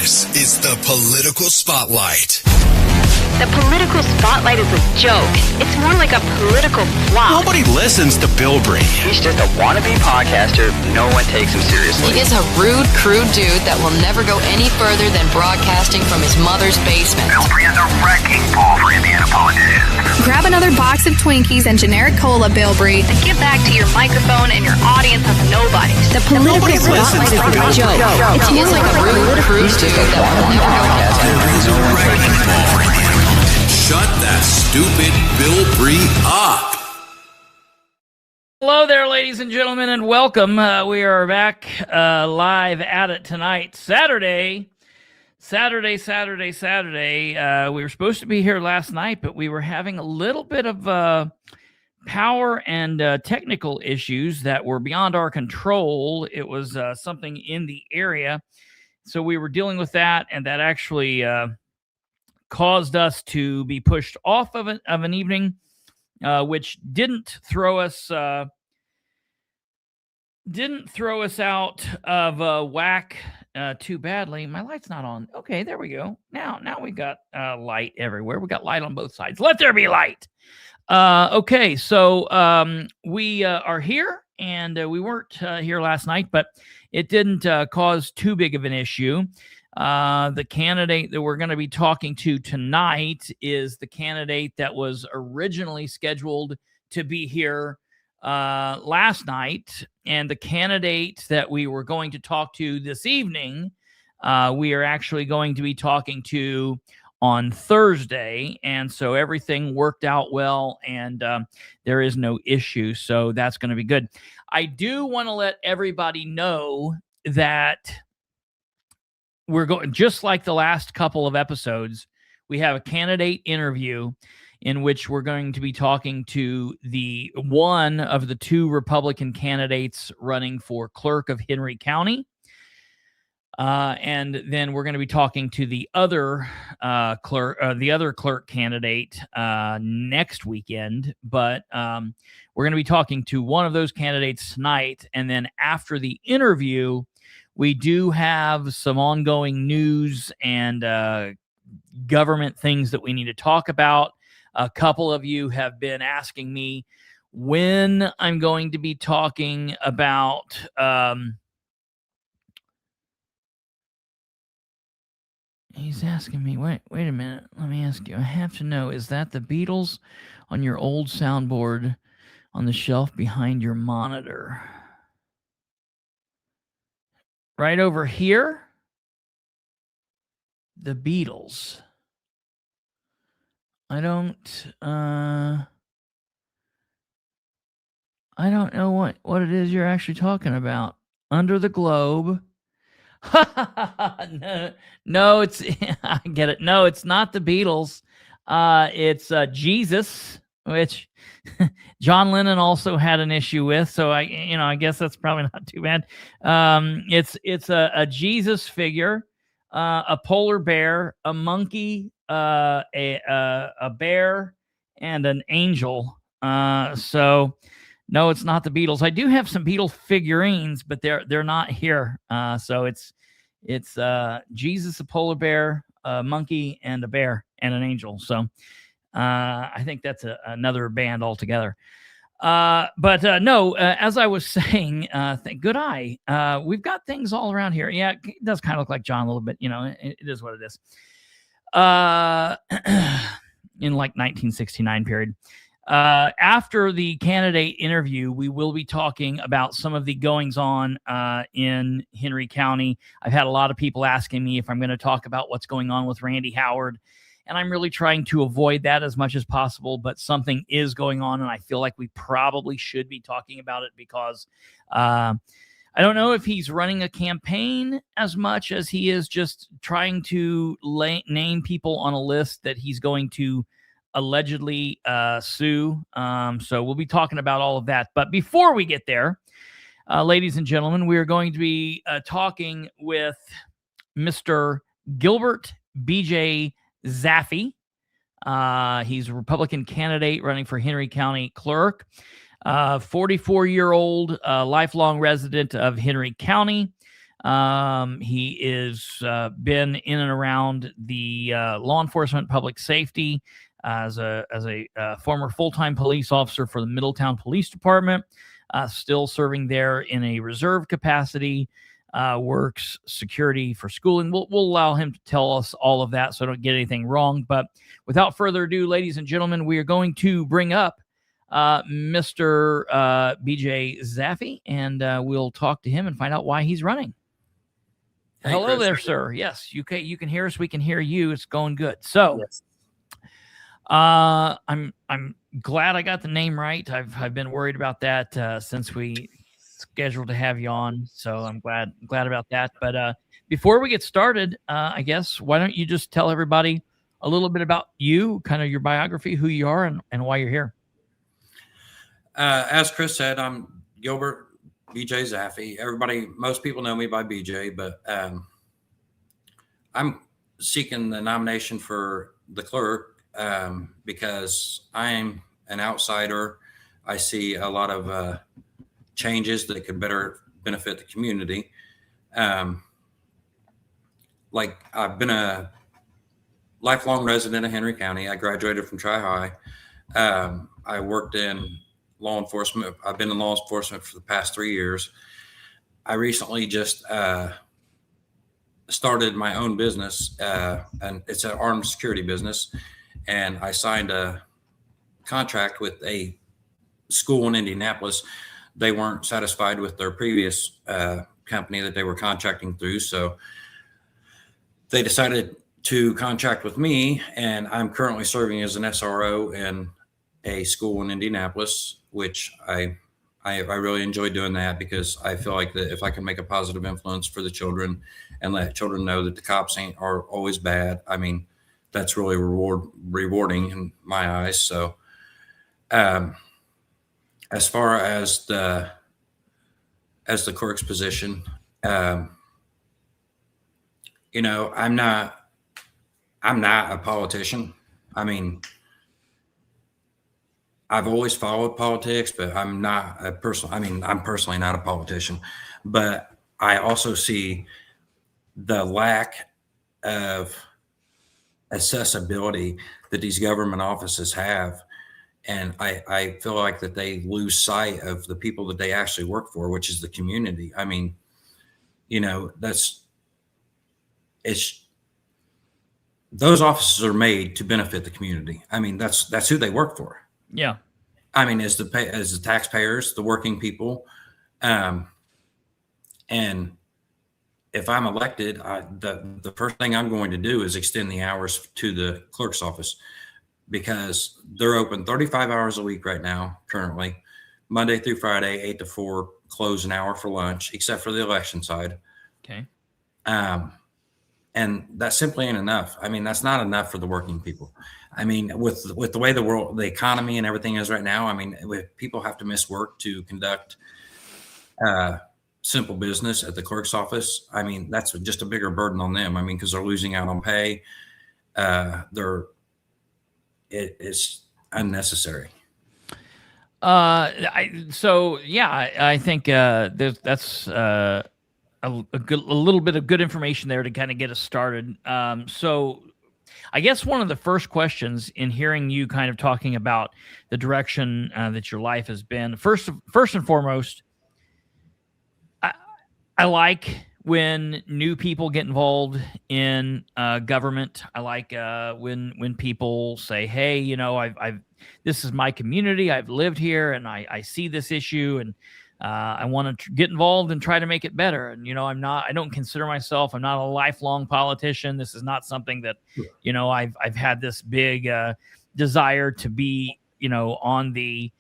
This is the Political Spotlight. The Political Spotlight is a joke. It's more like a political flop. Nobody listens to Bilbrey. He's just a wannabe podcaster. No one takes him seriously. He is a rude, crude dude that will never go any further than broadcasting from his mother's basement. Bilbrey is a wrecking ball for Indiana politicians. Grab another box of Twinkies and generic cola, Bilbrey. And get back to your microphone and your audience of nobodies. The Political Spotlight is a joke. He is like a rude, crude dude that will never go Bilbrey's a wrecking ball for Indiana. Shut that stupid Bilbrey up. Hello there, ladies and gentlemen, and welcome. We are back live at it tonight, Saturday. We were supposed to be here last night, but we were having a little bit of power and technical issues that were beyond our control. It was something in the area, so we were dealing with that, and that actually caused us to be pushed off of an evening, which didn't throw us out of whack too badly. My light's not on. Okay, there we go. Now we got light everywhere. We got light on both sides. Let there be light. Okay, so we are here, and we weren't here last night, but it didn't cause too big of an issue. The candidate that we're going to be talking to tonight is the candidate that was originally scheduled to be here last night, and the candidate that we were going to talk to this evening, we are actually going to be talking to on Thursday, and so everything worked out well, and there is no issue, so that's going to be good. I do want to let everybody know that we're going, just like the last couple of episodes, we have a candidate interview in which we're going to be talking to the one of the two Republican candidates running for clerk of Henry County. And then we're going to be talking to the other clerk candidate next weekend. But we're going to be talking to one of those candidates tonight. And then after the interview, we do have some ongoing news and government things that we need to talk about. A couple of you have been asking me when I'm going to be talking about he's asking me, wait a minute, let me ask you. I have to know, is that the Beatles on your old soundboard on the shelf behind your monitor? Right over here, the Beatles. I don't know what it is you're actually talking about. Under the Globe. No, it's I get it. No, it's not the Beatles. It's Jesus, which John Lennon also had an issue with. So I guess that's probably not too bad. It's a Jesus figure, a polar bear, a monkey, a bear, and an angel. So no, it's not the Beatles. I do have some Beatles figurines, but they're not here. So it's Jesus, a polar bear, a monkey, and a bear, and an angel. So I think that's another band altogether. But no, as I was saying, good eye. We've got things all around here. Yeah, it does kind of look like John a little bit. It is what it is. In like 1969 period. After the candidate interview, we will be talking about some of the goings on in Henry County. I've had a lot of people asking me if I'm going to talk about what's going on with Randy Howard, and I'm really trying to avoid that as much as possible, but something is going on, and I feel like we probably should be talking about it because I don't know if he's running a campaign as much as he is just trying to name people on a list that he's going to allegedly sue. So we'll be talking about all of that. But before we get there, ladies and gentlemen, we are going to be talking with Mr. Gilbert B.J. Zapfe. He's a Republican candidate running for Henry County Clerk. 44-year-old lifelong resident of Henry County. He is been in and around the law enforcement, public safety, as a former full-time police officer for the Middletown Police Department, still serving there in a reserve capacity. Works security for schooling. We'll allow him to tell us all of that so I don't get anything wrong. But without further ado, ladies and gentlemen, we are going to bring up Mr. BJ Zapfe, and we'll talk to him and find out why he's running. Hey, hello Chris. there, sir. Yes, you can hear us. We can hear you. It's going good. So, Yes. I'm glad I got the name right. I've been worried about that since we scheduled to have you on, so I'm glad about that. But before we get started, I guess why don't you just tell everybody a little bit about you, kind of your biography, who you are, and why you're here. As Chris said, I'm Gilbert BJ Zapfe. Most people know me by BJ, but I'm seeking the nomination for the clerk because I'm an outsider. I see a lot of changes that could better benefit the community. Like I've been a lifelong resident of Henry County. I graduated from Tri-High. I worked in law enforcement. I've been in law enforcement for the past 3 years. I recently just started my own business, and it's an armed security business. And I signed a contract with a school in Indianapolis. They weren't satisfied with their previous company that they were contracting through. So they decided to contract with me, and I'm currently serving as an SRO in a school in Indianapolis, which I really enjoy doing that because I feel like that if I can make a positive influence for the children and let children know that the cops are always bad, I mean, that's really rewarding in my eyes. So, as far as the clerk's position, I'm not a politician. I mean, I've always followed politics, but I'm personally not a politician. But I also see the lack of accessibility that these government offices have. And I feel like that they lose sight of the people that they actually work for, which is the community. I mean, those offices are made to benefit the community. I mean, that's who they work for. Yeah. I mean, as the taxpayers, the working people. And if I'm elected, the first thing I'm going to do is extend the hours to the clerk's office, because they're open 35 hours a week right now, currently, Monday through Friday, 8 to 4, close an hour for lunch, except for the election side. Okay. And that simply ain't enough. I mean, that's not enough for the working people. I mean, with the way the economy and everything is right now, I mean, if people have to miss work to conduct simple business at the clerk's office, I mean, that's just a bigger burden on them. I mean, because they're losing out on pay. It's unnecessary. I think that's a little bit of good information there to kind of get us started. So I guess one of the first questions in hearing you kind of talking about the direction that your life has been, first and foremost, I like when new people get involved in government. I like when people say, "Hey, I've this is my community. I've lived here, and I see this issue, and I want to get involved and try to make it better." And I don't consider myself. I'm not a lifelong politician. This is not something that I've had this big desire to be on the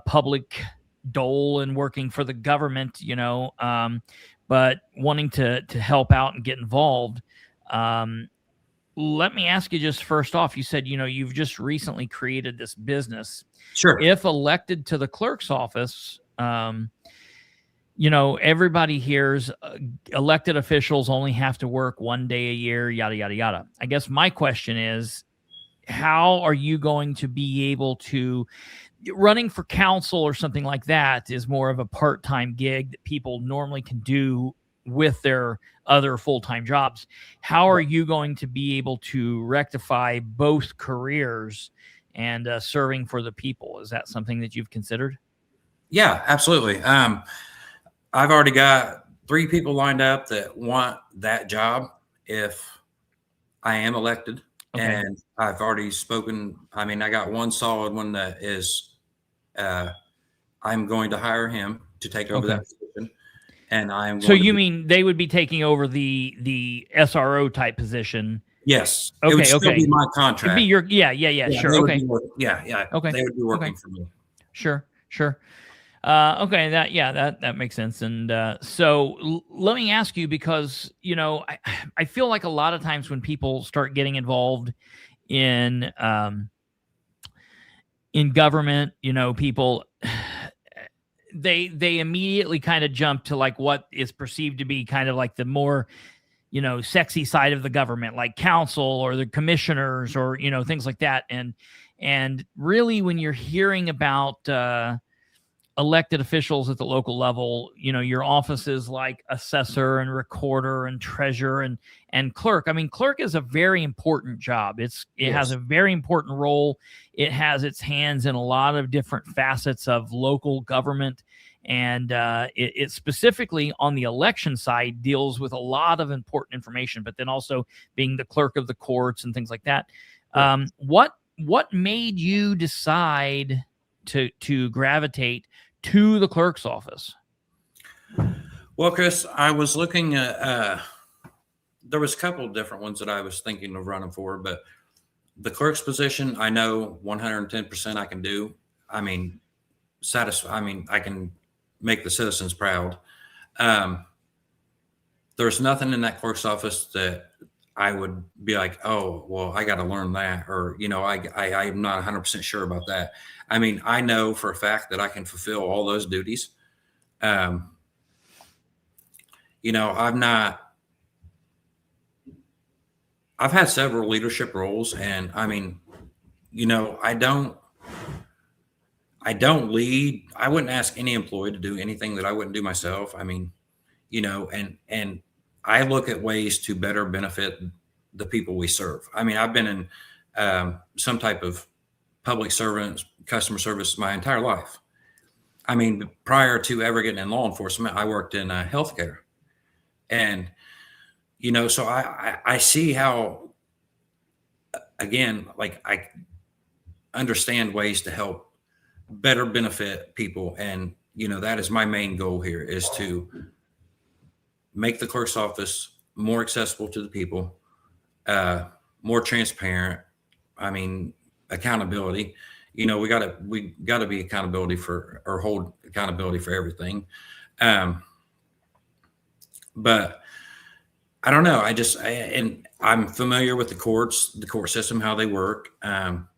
public dole and working for the government. But wanting to help out and get involved. Let me ask you just first off, you said, you've just recently created this business. Sure. If elected to the clerk's office, everybody hears elected officials only have to work 1 day a year, yada, yada, yada. I guess my question is, how are you going to be able to running for council or something like that is more of a part-time gig that people normally can do with their other full-time jobs. How are you going to be able to rectify both careers and serving for the people? Is that something that you've considered? Yeah, absolutely. I've already got 3 people lined up that want that job if I am elected. Okay. And I've already spoken. I mean, I got one solid one that is, I'm going to hire him to take over that position. And I'm so you mean they would be taking over the SRO type position? Yes. Okay. It would still be my contract. It'd be your, sure. Okay. Okay. They would be working for me. Sure. Okay, that makes sense. And so let me ask you, because I feel like a lot of times when people start getting involved in government, people they immediately kind of jump to like what is perceived to be kind of like the more sexy side of the government, like council or the commissioners or things like that. And really, when you're hearing about elected officials at the local level, your offices like assessor and recorder and treasurer and clerk. I mean, clerk is a very important job. It has a very important role. It has its hands in a lot of different facets of local government. And it specifically on the election side deals with a lot of important information, but then also being the clerk of the courts and things like that. What made you decide to gravitate to the clerk's office? Well, Chris, I was looking at, there was a couple of different ones that I was thinking of running for, but the clerk's position, I know 110% I can do. I mean, I can make the citizens proud. There's nothing in that clerk's office that I would be like, oh, well, I got to learn that, or, I'm not 100% sure about that. I mean, I know for a fact that I can fulfill all those duties. I've had several leadership roles, and I mean, I don't lead. I wouldn't ask any employee to do anything that I wouldn't do myself. I mean, and I look at ways to better benefit the people we serve. I mean, I've been in some type of public servant, customer service my entire life. I mean, prior to ever getting in law enforcement, I worked in healthcare. And, so I see how, again, like I understand ways to help better benefit people. And, that is my main goal here, is to make the clerk's office more accessible to the people, more transparent. I mean, accountability. We gotta be accountability for, or hold accountability for everything. But I don't know. And I'm familiar with the courts, the court system, how they work. I'm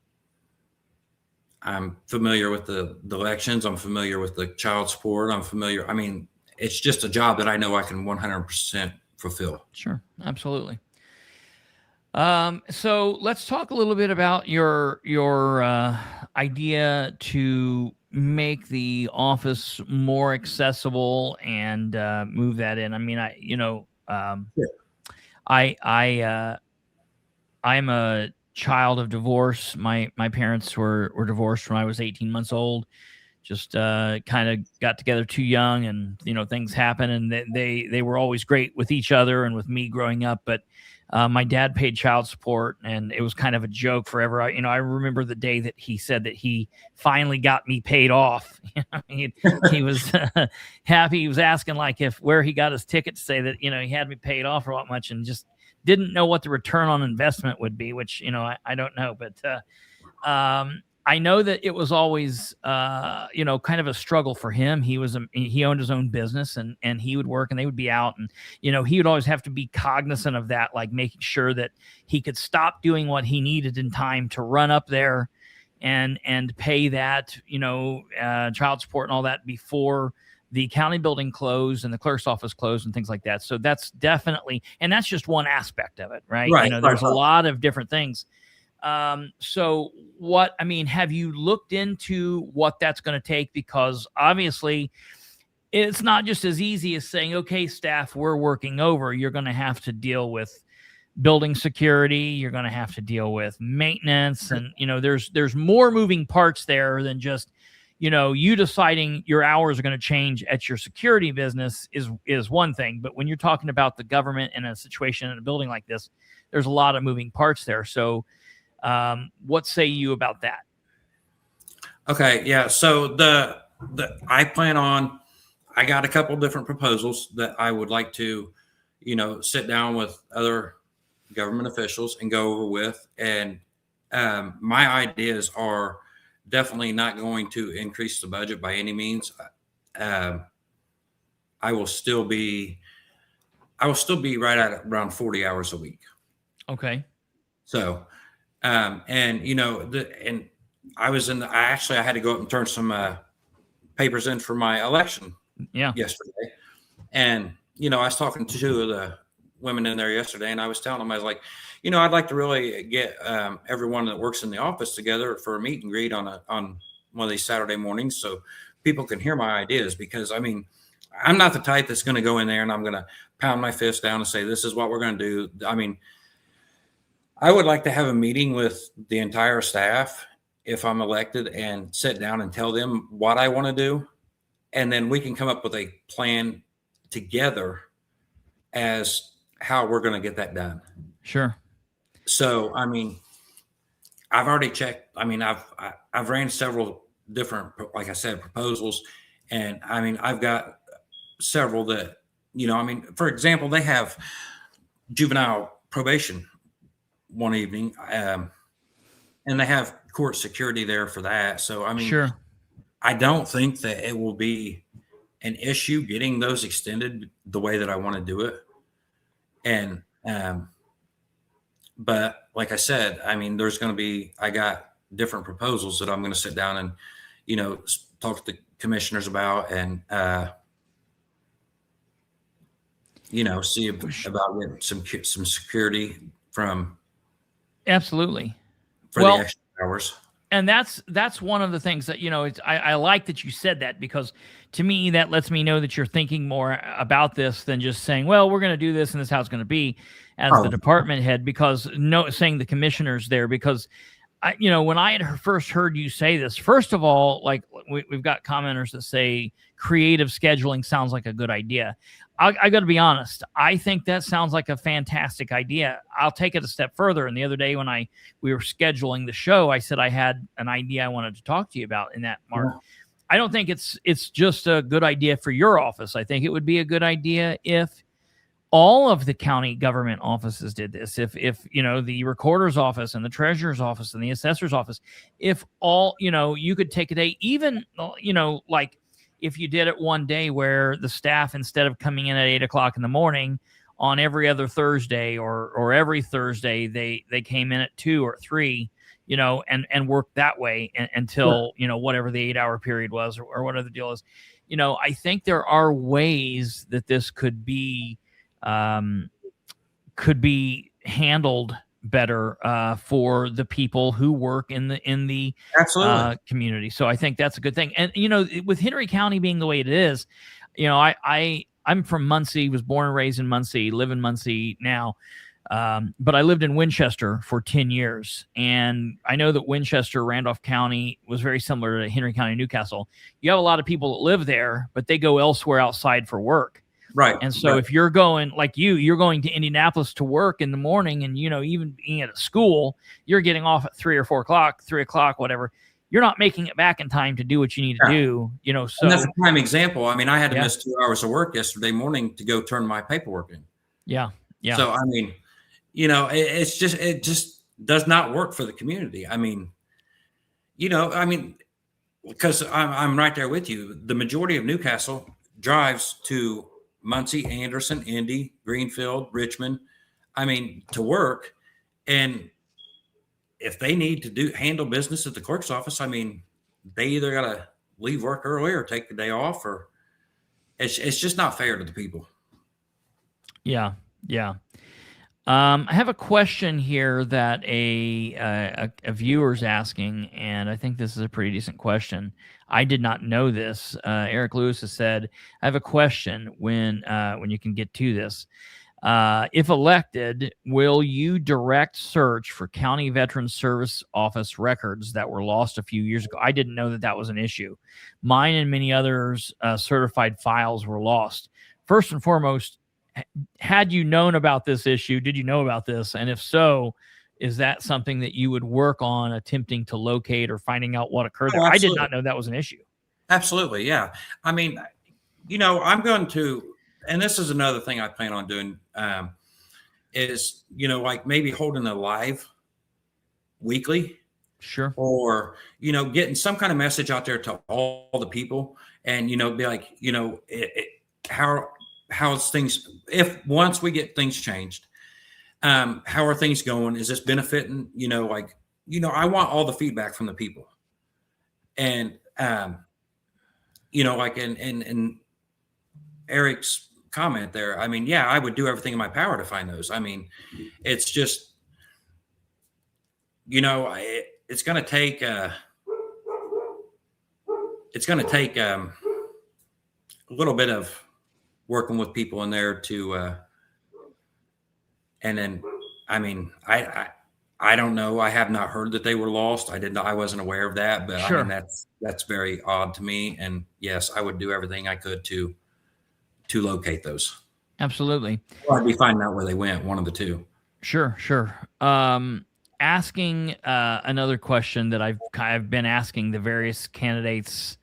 familiar with the elections. I'm familiar with the child support. I mean, it's just a job that I know I can 100% fulfill. Sure. Absolutely. So let's talk a little bit about your idea to make the office more accessible and move that in. I mean, I'm a child of divorce. My parents were divorced when I was 18 months old. Just kind of got together too young, and things happen, and they were always great with each other and with me growing up, but my dad paid child support, and it was kind of a joke forever. I remember the day that he said that he finally got me paid off. He was happy. He was asking like where he got his ticket to say that he had me paid off or what much, and just didn't know what the return on investment would be, which I don't know, but I know that it was always, kind of a struggle for him. He owned his own business, and he would work and they would be out, and, he would always have to be cognizant of that, like making sure that he could stop doing what he needed in time to run up there and pay that, child support and all that before the county building closed and the clerk's office closed and things like that. So that's definitely, and that's just one aspect of it, right? There's a lot of different things. So have you looked into what that's going to take? Because obviously it's not just as easy as saying, okay, staff, we're working over. You're going to have to deal with building security. You're going to have to deal with maintenance. And, there's more moving parts there than just, you deciding your hours are going to change at your security business is one thing. But when you're talking about the government in a situation in a building like this, there's a lot of moving parts there. So what say you about that? Okay. Yeah. So I got a couple different proposals that I would like to, sit down with other government officials and go over with. And my ideas are definitely not going to increase the budget by any means. I will still be right at around 40 hours a week. Okay. So, and I had to go up and turn some papers in for my election yesterday. And, I was talking to two of the women in there yesterday, and I was telling them, I was like, I'd like to really get everyone that works in the office together for a meet and greet on one of these Saturday mornings so people can hear my ideas. Because, I'm not the type that's going to go in there and I'm going to pound my fist down and say, this is what we're going to do. I would like to have a meeting with the entire staff if I'm elected and sit down and tell them what I want to do. And then we can come up with a plan together as how we're going to get that done. Sure. So, I've already checked. I've ran several different, like I said, proposals. And I've got several that, for example, they have juvenile probation one evening, and they have court security there for that. So, sure. I don't think that it will be an issue getting those extended the way that I want to do it. And, but like I said, I got different proposals that I'm going to sit down and, talk to the commissioners about and, see about getting some security from. Absolutely. For the extra hours. And that's one of the things that, I like that you said that, because to me, that lets me know that you're thinking more about this than just saying, well, we're going to do this and this is how it's going to be as the department head, because saying the commissioners there, because when I had first heard you say this, first of all, like we've got commenters that say creative scheduling sounds like a good idea. I got to be honest. I think that sounds like a fantastic idea. I'll take it a step further. And the other day when we were scheduling the show, I said I had an idea I wanted to talk to you about in that, Mark. Yeah. I don't think it's just a good idea for your office. I think it would be a good idea if all of the county government offices did this. If the recorder's office and the treasurer's office and the assessor's office, if all, you could take a day, even, like if you did it one day where the staff, instead of coming in at 8:00 in the morning on every other Thursday or every Thursday, they came in at 2 or 3, and worked that way until, whatever the 8-hour period was or whatever the deal is. I think there are ways that this could be handled better for the people who work in the community. So I think that's a good thing. And with Henry County being the way it is, I'm from Muncie, was born and raised in Muncie, live in Muncie now, but I lived in Winchester for 10 years, and I know that Winchester, Randolph County was very similar to Henry County, Newcastle. You have a lot of people that live there, but they go elsewhere outside for work. Right. And so if you're going like you're going to Indianapolis to work in the morning, and, even being at a school, you're getting off at 3 or 4 o'clock, 3 o'clock, whatever. You're not making it back in time to do what you need to do, so. And that's a prime example. I had to miss 2 hours of work yesterday morning to go turn my paperwork in. Yeah. Yeah. So, it just does not work for the community. Because I'm right there with you. The majority of Newcastle drives to Muncie, Anderson, Indy, Greenfield, Richmond, to work. And if they need to handle business at the clerk's office, they either got to leave work early or take the day off, or it's just not fair to the people. Yeah. Yeah. I have a question here that a viewer's asking, and I think this is a pretty decent question. I did not know this. Eric Lewis has said, "I have a question. When you can get to this, if elected, will you direct search for County Veterans Service Office records that were lost a few years ago?" I didn't know that was an issue. Mine and many others' certified files were lost. First and foremost, had you known about this issue, did you know about this? And if so, is that something that you would work on attempting to locate or finding out what occurred there? I did not know that was an issue. Absolutely. Yeah. I mean, I'm going to, and this is another thing I plan on doing, is, like maybe holding a live weekly. Sure. Or, getting some kind of message out there to all the people and, be like, how's things, if once we get things changed, how are things going? Is this benefiting? I want all the feedback from the people. And, like in Eric's comment there, I mean, yeah, I would do everything in my power to find those. I mean, it's just, it's going to take, a little bit of working with people in there to, and then, I mean, I don't know. I have not heard that they were lost. I wasn't aware of that, but sure. I mean, that's very odd to me. And yes, I would do everything I could to locate those. Absolutely. Or I'd be finding out where they went, one of the two. Sure. Asking another question that I've been asking the various candidates,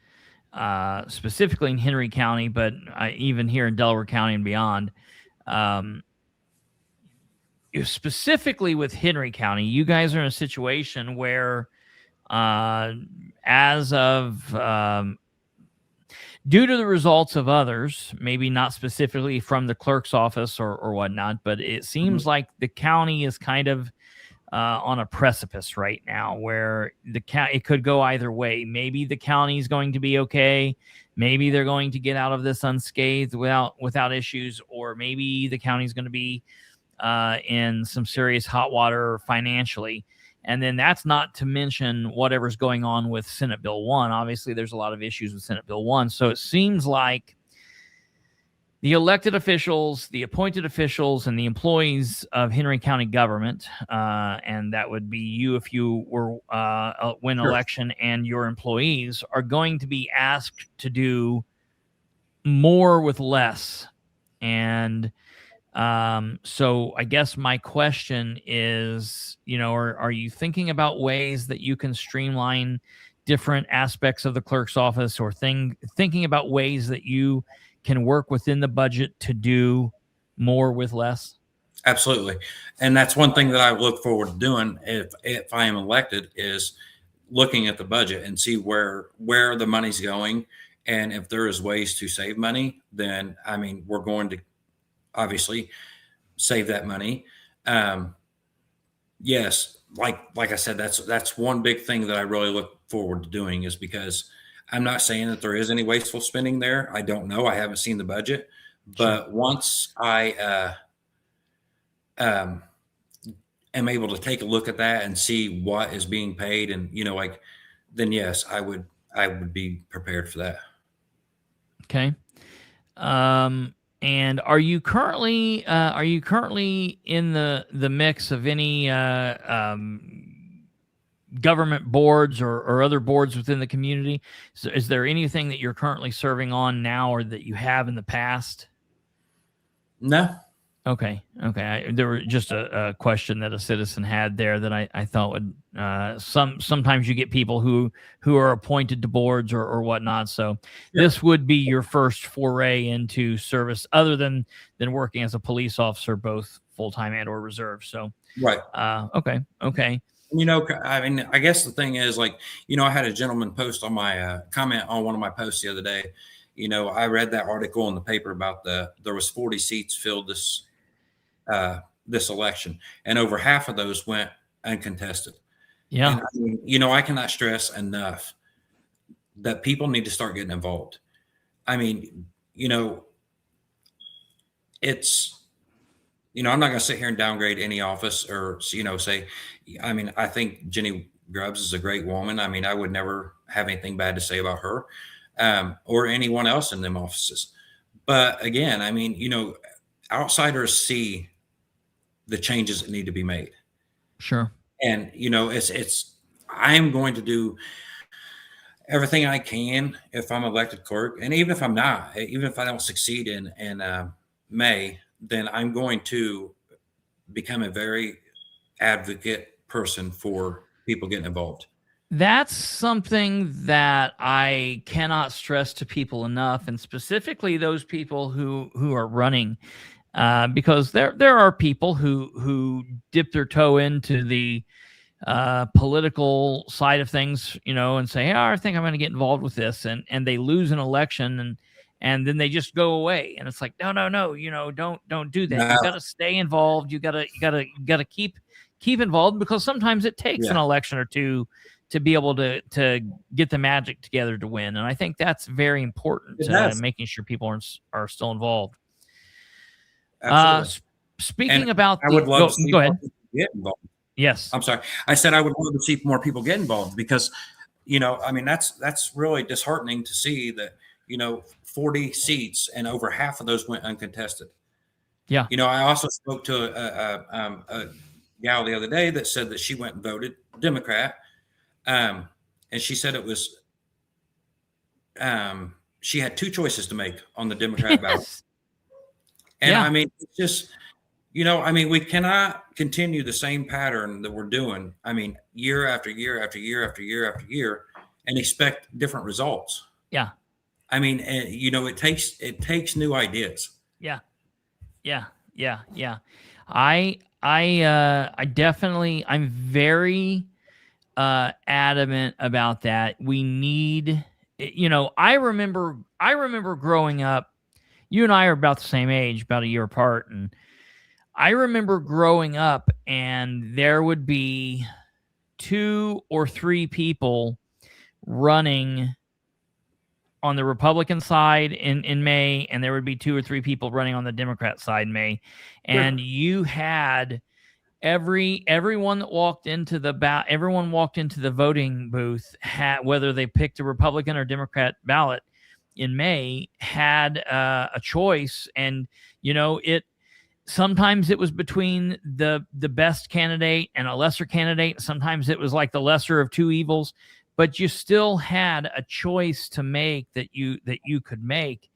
specifically in Henry County, but even here in Delaware County and beyond. Specifically with Henry County, you guys are in a situation where, as of due to the results of others, maybe not specifically from the clerk's office or whatnot, but it seems like the county is kind of on a precipice right now where it could go either way. Maybe the county is going to be okay. Maybe they're going to get out of this unscathed without issues, or maybe the county is going to be in some serious hot water financially. And then that's not to mention whatever's going on with Senate Bill 1. Obviously, there's a lot of issues with Senate Bill 1. So it seems like the elected officials, the appointed officials, and the employees of Henry County government, and that would be you if you were win Sure. election, and your employees are going to be asked to do more with less. And so I guess my question is, are you thinking about ways that you can streamline different aspects of the clerk's office, or thinking about ways that you can work within the budget to do more with less? Absolutely. And that's one thing that I look forward to doing if I am elected, is looking at the budget and see where the money's going. And if there is ways to save money, then, I mean, we're going to obviously save that money. Yes. Like I said, that's one big thing that I really look forward to doing, is because I'm not saying that there is any wasteful spending there. I don't know. I haven't seen the budget, but once I am able to take a look at that and see what is being paid, and then yes, I would be prepared for that. Okay. And are you currently in the mix of any government boards or other boards within the community? So is there anything that you're currently serving on now, or that you have in the past? No. Okay. There was just a question that a citizen had there that I thought would, sometimes you get people who are appointed to boards or whatnot. So This would be your first foray into service, other than working as a police officer, both full-time and or reserve. So, right. Okay. I mean, I guess the thing is, I had a gentleman post on my comment on one of my posts the other day. I read that article in the paper about there was 40 seats filled this election, and over half of those went uncontested. Yeah. And, I cannot stress enough that people need to start getting involved. I mean, it's, I'm not going to sit here and downgrade any office or, say, I mean, I think Jenny Grubbs is a great woman. I mean, I would never have anything bad to say about her, or anyone else in them offices. But again, I mean, outsiders see the changes that need to be made. Sure. And, I'm going to do everything I can if I'm elected clerk. And even if I'm not, even if I don't succeed in May, then I'm going to become a very advocate person for people getting involved. That's something that I cannot stress to people enough, and specifically those people who are running, because there are people who dip their toe into the political side of things, and say, I think I'm going to get involved with this, and they lose an election, and then they just go away, and it's like, no, don't do that. No. You got to stay involved. You got to keep involved, because sometimes it takes an election or two to be able to get the magic together to win. And I think that's very important, making sure people are still involved. Speaking about, I would love to see go ahead. more people get involved. Yes. I'm sorry. I said I would love to see more people get involved, because, I mean, that's really disheartening to see that, 40 seats and over half of those went uncontested. Yeah. I also spoke to a gal the other day that said that she went and voted Democrat. And she said it was, she had two choices to make on the Democrat ballot. And I mean, it's just, we cannot continue the same pattern that we're doing. I mean, year after year after year after year after year, and expect different results. Yeah. I mean, it takes new ideas. Yeah. I definitely, I'm very adamant about that. We need, I remember growing up. You and I are about the same age, about a year apart, and I remember growing up, and there would be 2 or 3 people running on the Republican side in May, and there would be 2 or 3 people running on the Democrat side in May, and you had everyone that walked into everyone walked into the voting booth, whether they picked a Republican or Democrat ballot in May, had a choice. And sometimes it was between the best candidate and a lesser candidate. Sometimes it was like the lesser of two evils, but you still had a choice to make that you could make.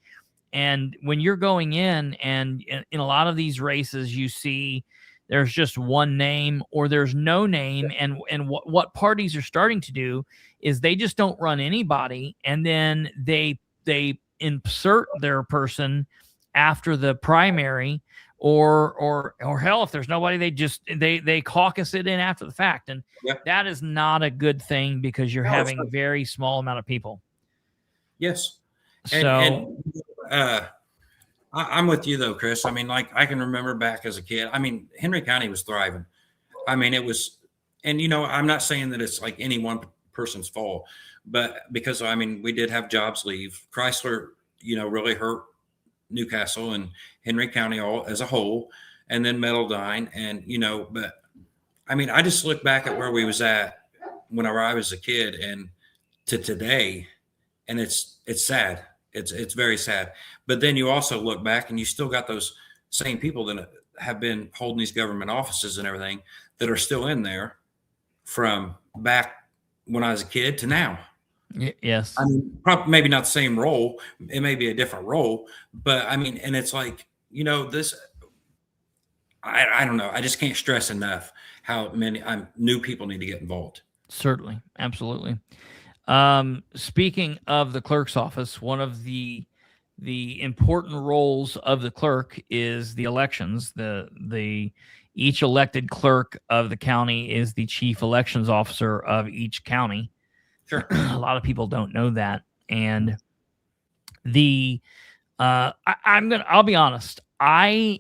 And when you're going in, and in a lot of these races, you see there's just one name or there's no name. And what parties are starting to do is they just don't run anybody, and then they insert their person after the primary, or hell, if there's nobody, they caucus it in after the fact. And that is not a good thing, because you're having a very small amount of people. Yes. I'm with you though, Chris. I mean, like, I can remember back as a kid, I mean, Henry County was thriving. I mean, it was, and I'm not saying that it's like any one person's fault, but because, I mean, we did have jobs leave. Chrysler, really hurt Newcastle and Henry County all as a whole, and then Middletown, and but I mean, I just look back at where we was at whenever I was a kid and to today, and it's sad. It's very sad. But then you also look back, and you still got those same people that have been holding these government offices and everything that are still in there from back when I was a kid to now. Yes. I mean, probably maybe not the same role. It may be a different role, but I mean, and it's like, this, I don't know. I just can't stress enough how many new people need to get involved. Certainly. Absolutely. Speaking of the clerk's office, one of the important roles of the clerk is the elections. Each elected clerk of the county is the chief elections officer of each county. Sure. A lot of people don't know that. And I'll be honest. I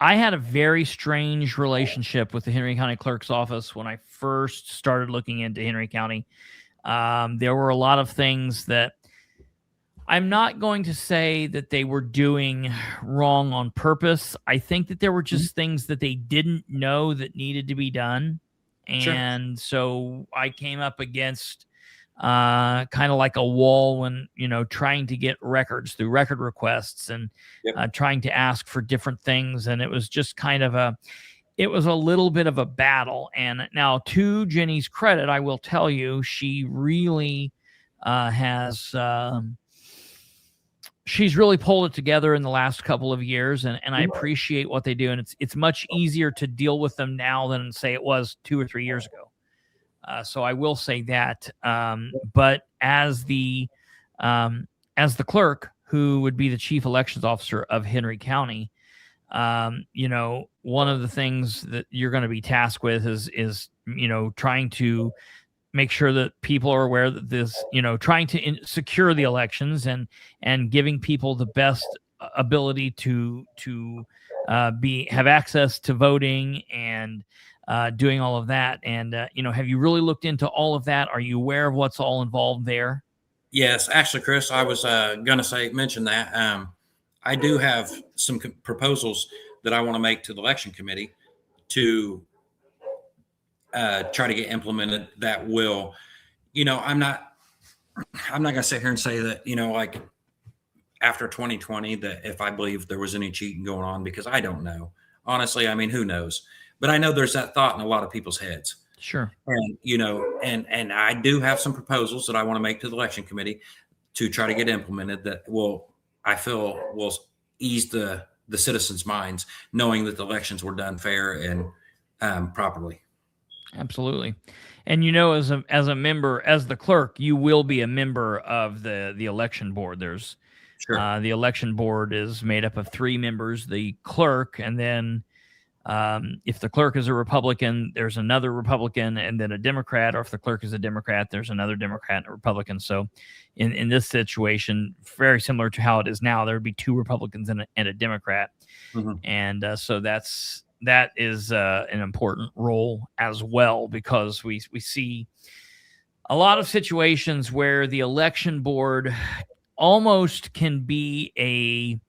had a very strange relationship with the Henry County Clerk's office when I first started looking into Henry County. There were a lot of things that I'm not going to say that they were doing wrong on purpose. I think that there were just things that they didn't know that needed to be done. And so I came up against kind of like a wall when, trying to get records through record requests and trying to ask for different things. And it was just kind of it was a little bit of a battle. And now, to Jenny's credit, I will tell you, she really has... she's really pulled it together in the last couple of years, and I appreciate what they do. And it's much easier to deal with them now than, say, it was 2 or 3 years ago. So I will say that. But as the clerk, who would be the chief elections officer of Henry County, one of the things that you're going to be tasked with is trying to make sure that people are aware that this, trying to secure the elections and giving people the best ability to have access to voting and doing all of that. And, have you really looked into all of that? Are you aware of what's all involved there? Yes, actually, Chris, I was going to mention that. I do have some proposals that I want to make to the election committee to try to get implemented that will, I'm not going to sit here and say that, like after 2020, that if I believe there was any cheating going on, because I don't know. Honestly, I mean, who knows? But I know there's that thought in a lot of people's heads. Sure. And, and I do have some proposals that I want to make to the election committee to try to get implemented that I feel will ease the citizens' minds, knowing that the elections were done fair and properly. Absolutely. And as a member, as the clerk, you will be a member of the election board. There's the election board is made up of 3 members, the clerk, and then if the clerk is a Republican, there's another Republican and then a Democrat, or if the clerk is a Democrat, there's another Democrat and a Republican. So in this situation, very similar to how it is now, there would be 2 Republicans and a Democrat. And so that is an important role as well, because we see a lot of situations where the election board almost can be a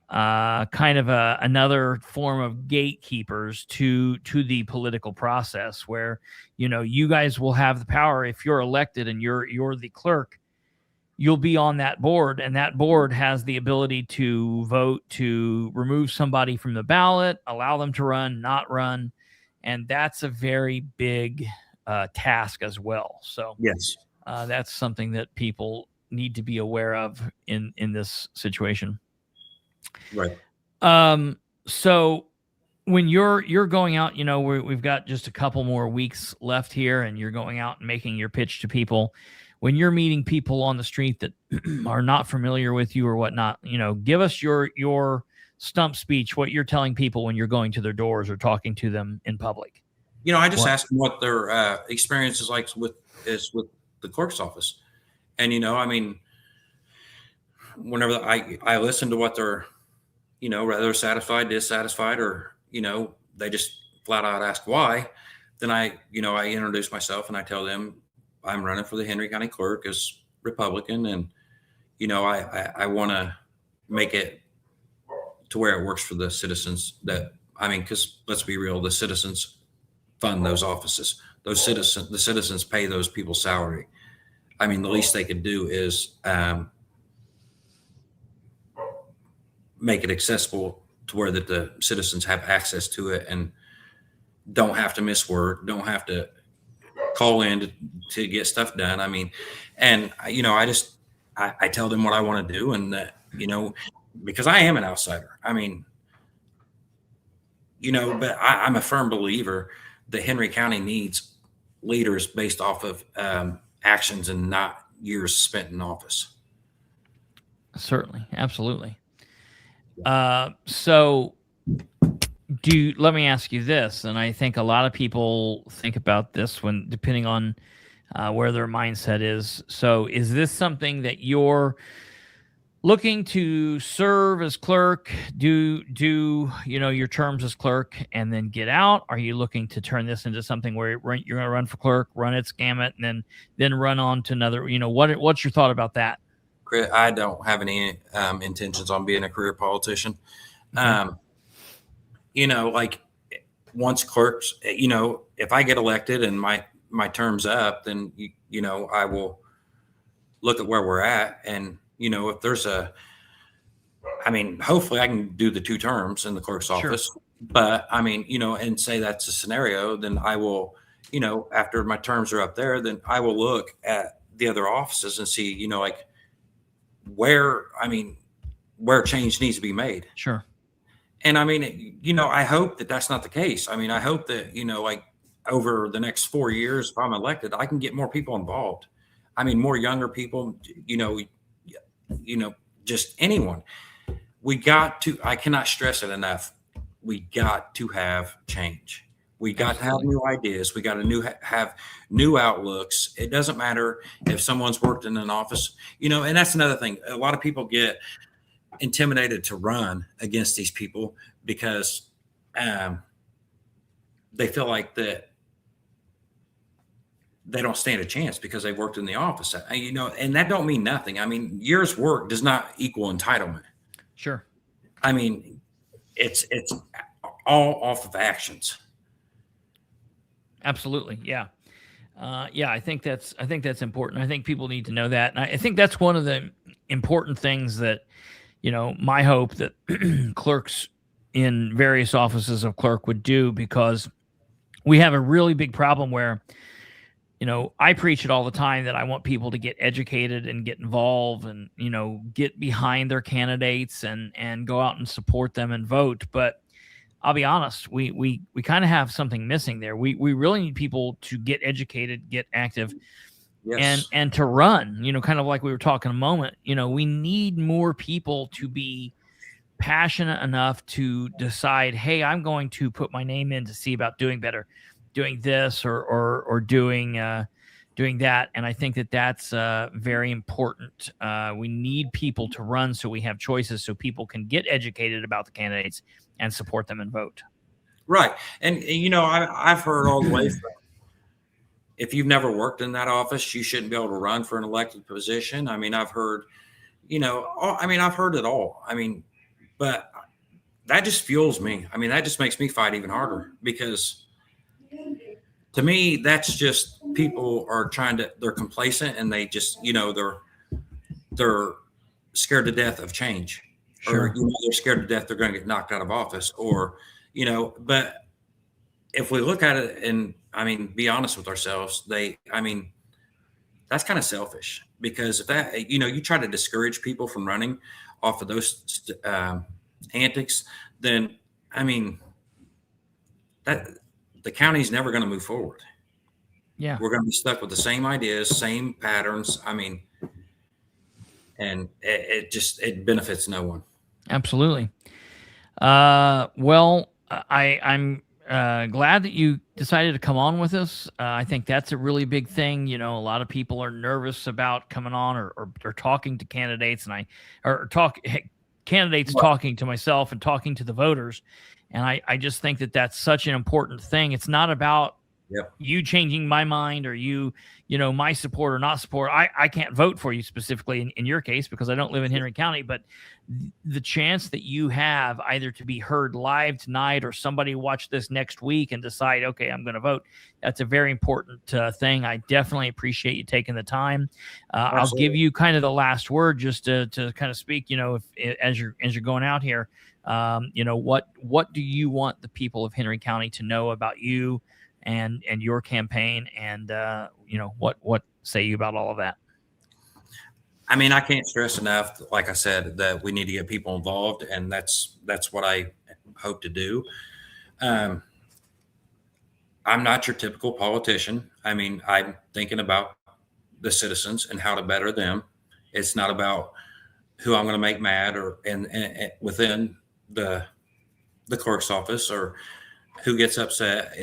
kind of another form of gatekeepers to the political process, where you guys will have the power. If you're elected and you're the clerk, you'll be on that board, and that board has the ability to vote to remove somebody from the ballot, allow them to run, not run. And that's a very big task as well. So yes, that's something that people need to be aware of in this situation. Right. So when you're going out, we've got just a couple more weeks left here, and you're going out and making your pitch to people. When you're meeting people on the street that are not familiar with you or whatnot, give us your stump speech, what you're telling people when you're going to their doors or talking to them in public. I just ask them what their experience is like with the clerk's office. And, whenever I listen to what they're, rather satisfied, dissatisfied, or, they just flat out ask why, then I introduce myself and I tell them I'm running for the Henry County Clerk as Republican. And, I want to make it to where it works for the citizens because let's be real, the citizens fund those offices. The citizens pay those people's salary. The least they could do is make it accessible to where that the citizens have access to it and don't have to miss work, don't have to call in to get stuff done. I tell them what I want to do, and that, because I am an outsider. But I'm a firm believer that Henry County needs leaders based off of actions and not years spent in office. Certainly. Absolutely. So let me ask you this, and I think a lot of people think about this when, depending on where their mindset is. So is this something that you're looking to serve as clerk, do your terms as clerk, and then get out? Are you looking to turn this into something where you're going to run for clerk, run its gamut, and then run on to another? What's your thought about that? I don't have any intentions on being a career politician. Like once clerks, if I get elected and my term's up, then, I will look at where we're at. And, if there's hopefully I can do the 2 terms in the clerk's office, but and say that's a scenario, then I will, after my terms are up there, then I will look at the other offices and see, like where change needs to be made. Sure. And I hope that that's not the case. I hope that, like over the next 4 years, if I'm elected, I can get more people involved. More younger people, just anyone. I cannot stress it enough. We got to have change. We got to have new ideas. We got to have new outlooks. It doesn't matter if someone's worked in an office, and that's another thing. A lot of people get intimidated to run against these people because they feel like that they don't stand a chance because they worked in the office, and that don't mean nothing. Years work does not equal entitlement. Sure. It's all off of actions. Absolutely. Yeah. I think that's important. I think people need to know that. And I think that's one of the important things that, my hope that clerks in various offices of clerk would do, because we have a really big problem where, I preach it all the time that I want people to get educated and get involved and, get behind their candidates and go out and support them and vote. But I'll be honest, we kind of have something missing there. We really need people to get educated, get active, yes, and to run, kind of like we were talking a moment. We need more people to be passionate enough to decide, hey, I'm going to put my name in to see about doing better, doing this or doing that. And I think that that's very important. We need people to run so we have choices, so people can get educated about the candidates and support them and vote. Right. And I've heard all the way from, if you've never worked in that office, you shouldn't be able to run for an elected position. I've heard, I've heard it all. But that just fuels me. That just makes me fight even harder, because to me, that's just people are they're complacent, and they just, they're scared to death of change. Sure. Or, they're scared to death they're going to get knocked out of office, or, but if we look at it and, be honest with ourselves, that's kind of selfish, because if that, you try to discourage people from running off of those antics, then, that the county's never going to move forward. Yeah. We're going to be stuck with the same ideas, same patterns. And it benefits no one. Absolutely. Well, I'm glad that you decided to come on with us. I think that's a really big thing. A lot of people are nervous about coming on or talking to candidates, and candidates talking to myself and talking to the voters. And I just think that that's such an important thing. It's not about you changing my mind or my support or not support. I can't vote for you specifically in your case, because I don't live in Henry County, but the chance that you have either to be heard live tonight or somebody watch this next week and decide, okay, I'm going to vote. That's a very important thing. I definitely appreciate you taking the time. I'll give you kind of the last word just to kind of speak, as you're going out here, what do you want the people of Henry County to know about you and your campaign, and what say you about all of that? I can't stress enough, like I said, that we need to get people involved, and that's what I hope to do. I'm not your typical politician. I'm thinking about the citizens and how to better them. It's not about who I'm going to make mad or and within the clerk's office or who gets upset.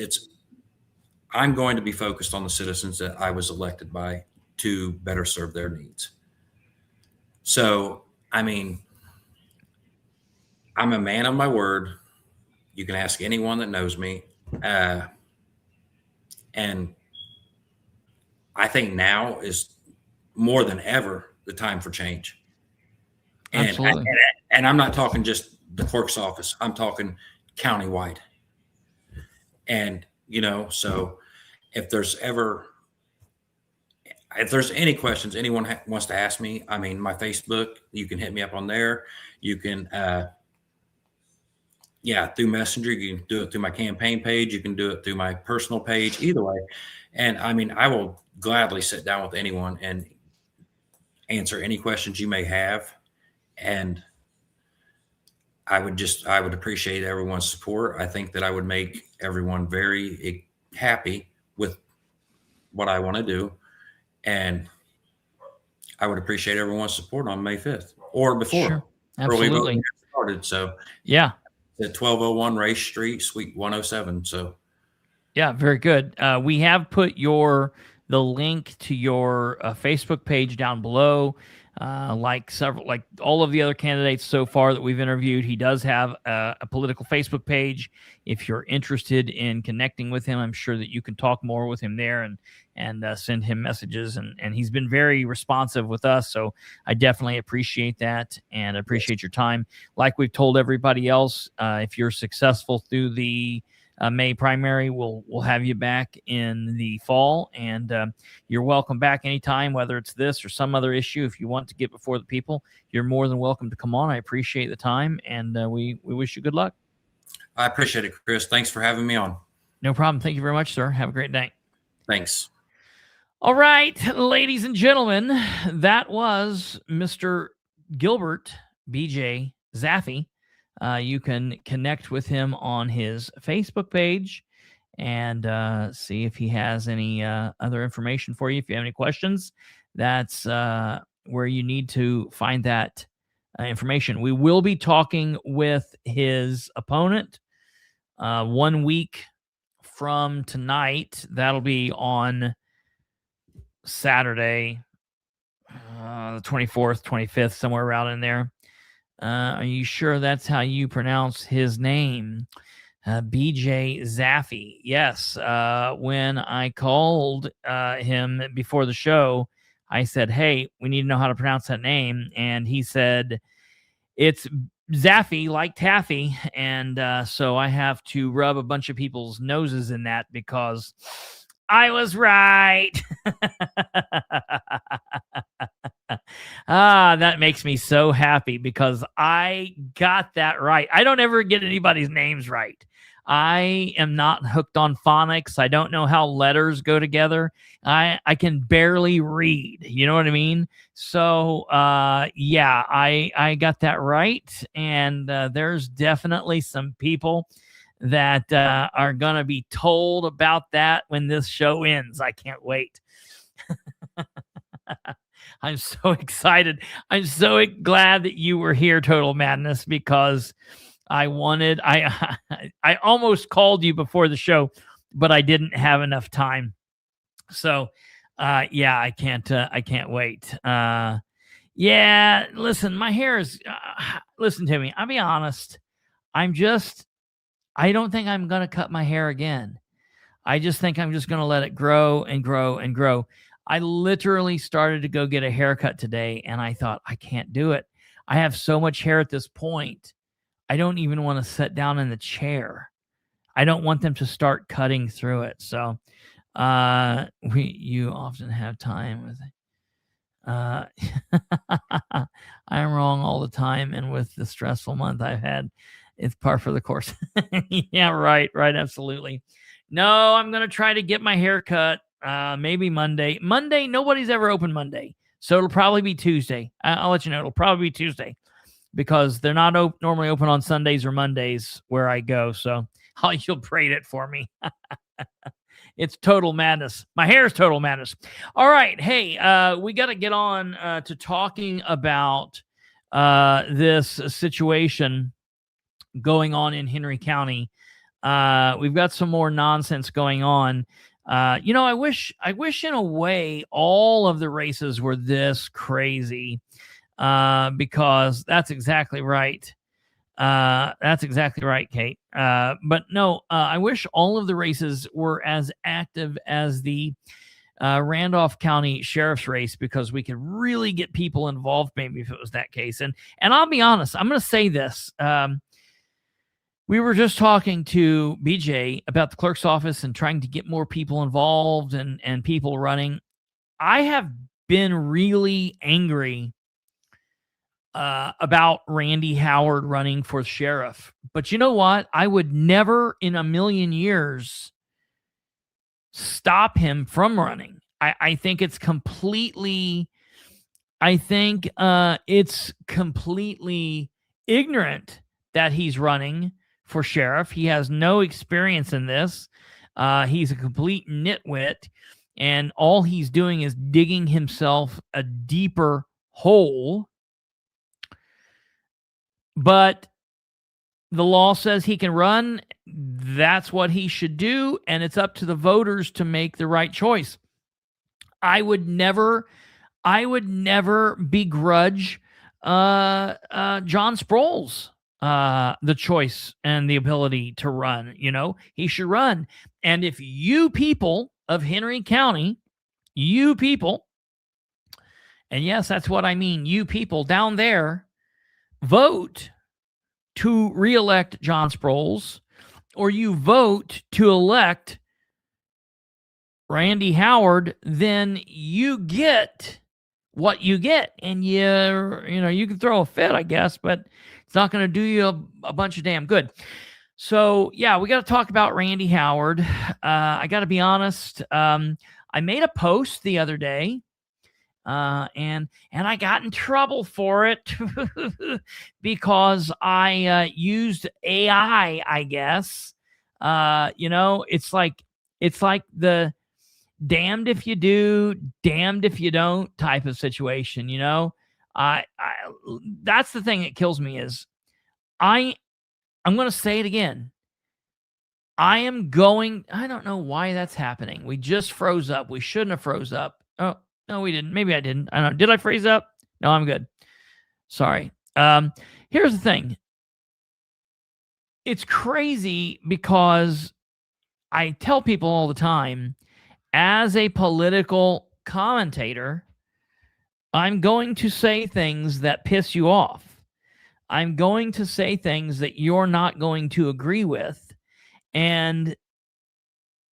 I'm going to be focused on the citizens that I was elected by to better serve their needs. So, I'm a man of my word. You can ask anyone that knows me. And I think now is more than ever the time for change. And, Absolutely. and I'm not talking just the clerk's office. I'm talking countywide. And, so if there's any questions anyone wants to ask me, I mean, my Facebook, you can hit me up on there. You can, through Messenger, you can do it through my campaign page. You can do it through my personal page, either way. And I mean, I will gladly sit down with anyone and answer any questions you may have. And I would appreciate everyone's support. I think that I would make everyone very happy with what I want to do. And I would appreciate everyone's support on May 5th or before. Sure. Absolutely. Started. So yeah. At 1201 Race Street, Suite 107. So yeah, very good. We have put the link to your Facebook page down below. Like all of the other candidates so far that we've interviewed, he does have a political Facebook page. If you're interested in connecting with him, I'm sure that you can talk more with him there and send him messages. And he's been very responsive with us. So I definitely appreciate that and appreciate your time. Like we've told everybody else, if you're successful through the May primary, we'll have you back in the fall, and you're welcome back anytime, whether it's this or some other issue. If you want to get before the people, you're more than welcome to come on. I appreciate the time, and we wish you good luck. I appreciate it, Chris. Thanks for having me on. No problem. Thank you very much, sir. Have a great day. Thanks. All right, ladies and gentlemen, that was Mr. Gilbert B.J. Zapfe. You can connect with him on his Facebook page and see if he has any other information for you. If you have any questions, that's where you need to find that information. We will be talking with his opponent 1 week from tonight. That'll be on Saturday, the 24th, 25th, somewhere around in there. Are you sure that's how you pronounce his name? B.J. Zapfe. Yes. When I called him before the show, I said, hey, we need to know how to pronounce that name. And he said, it's Zapfe, like taffy. And so I have to rub a bunch of people's noses in that because I was right. That makes me so happy because I got that right. I don't ever get anybody's names right. I am not hooked on phonics. I don't know how letters go together. I can barely read. You know what I mean? So, yeah, I got that right. And there's definitely some people that are going to be told about that when this show ends. I can't wait. I'm so excited. I'm so glad that you were here, Total Madness, because I almost called you before the show, but I didn't have enough time. So, yeah, I can't wait. Yeah, listen, my hair is, listen to me. I'll be honest. I don't think I'm going to cut my hair again. I just think I'm just going to let it grow and grow and grow. I literally started to go get a haircut today, and I thought, I can't do it. I have so much hair at this point. I don't even want to sit down in the chair. I don't want them to start cutting through it. So you often have time with I'm wrong all the time, and with the stressful month I've had, it's par for the course. Yeah, right, absolutely. No, I'm going to try to get my hair cut maybe Monday. Monday, nobody's ever open Monday, so it'll probably be Tuesday. I'll let you know. It'll probably be Tuesday because they're not normally open on Sundays or Mondays where I go, so you'll braid it for me. It's total madness. My hair is total madness. All right. Hey, we got to get on to talking about this situation going on in Henry County. We've got some more nonsense going on. I wish in a way all of the races were this crazy because that's exactly right. That's exactly right, Kate. But no, I wish all of the races were as active as the Randolph County Sheriff's race because we could really get people involved maybe if it was that case. And I'll be honest, I'm going to say this. We were just talking to BJ about the clerk's office and trying to get more people involved and people running. I have been really angry about Randy Howard running for sheriff. But you know what? I would never in a million years stop him from running. I think it's completely ignorant that he's running for sheriff. He has no experience in this. He's a complete nitwit, and all he's doing is digging himself a deeper hole. But the law says he can run. That's what he should do, and it's up to the voters to make the right choice. I would never begrudge John Sproul's the choice and the ability to run. You know, he should run. And if you people of Henry County, you people, and yes, that's what I mean, you people down there, vote to reelect John Sproul's, or you vote to elect Randy Howard, then you get what you get. And you can throw a fit, I guess, but it's not going to do you a bunch of damn good. So, yeah, we got to talk about Randy Howard. I got to be honest. I made a post the other day, and I got in trouble for it because I used AI, I guess. It's like the damned if you do, damned if you don't type of situation, you know. That's the thing that kills me is I'm going to say it again. I don't know why that's happening. We just froze up. We shouldn't have froze up. Oh, no, we didn't. Maybe I didn't. I don't know. Did I freeze up? No, I'm good. Sorry. Here's the thing. It's crazy because I tell people all the time, as a political commentator, I'm going to say things that piss you off. I'm going to say things that you're not going to agree with. And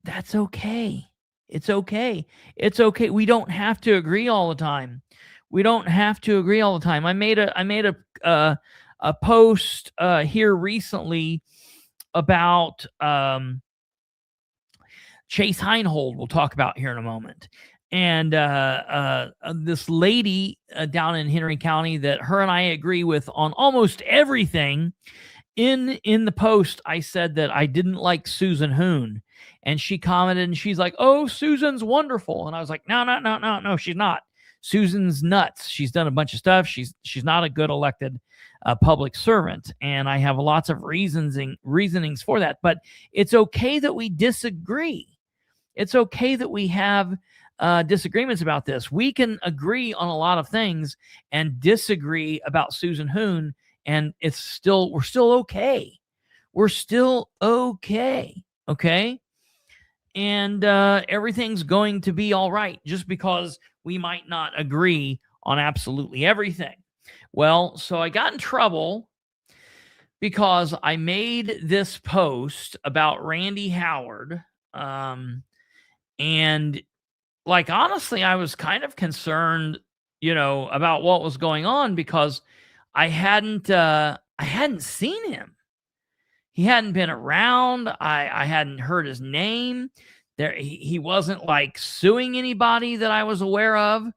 that's okay. It's okay. It's okay. We don't have to agree all the time. I made a post here recently about Chase Heinhold, we'll talk about here in a moment. And this lady down in Henry County that her and I agree with on almost everything. In the post, I said that I didn't like Susan Hoon. And she commented and she's like, "Oh, Susan's wonderful." And I was like, no, she's not. Susan's nuts. She's done a bunch of stuff. She's not a good elected public servant. And I have lots of reasonings for that. But it's okay that we disagree. It's okay that we have disagreements about this. We can agree on a lot of things and disagree about Susan Hoon, and we're still okay. We're still okay. Okay. And everything's going to be all right just because we might not agree on absolutely everything. Well, so I got in trouble because I made this post about Randy Howard. And like, honestly, I was kind of concerned, about what was going on because I hadn't seen him. He hadn't been around. I hadn't heard his name. He wasn't like suing anybody that I was aware of.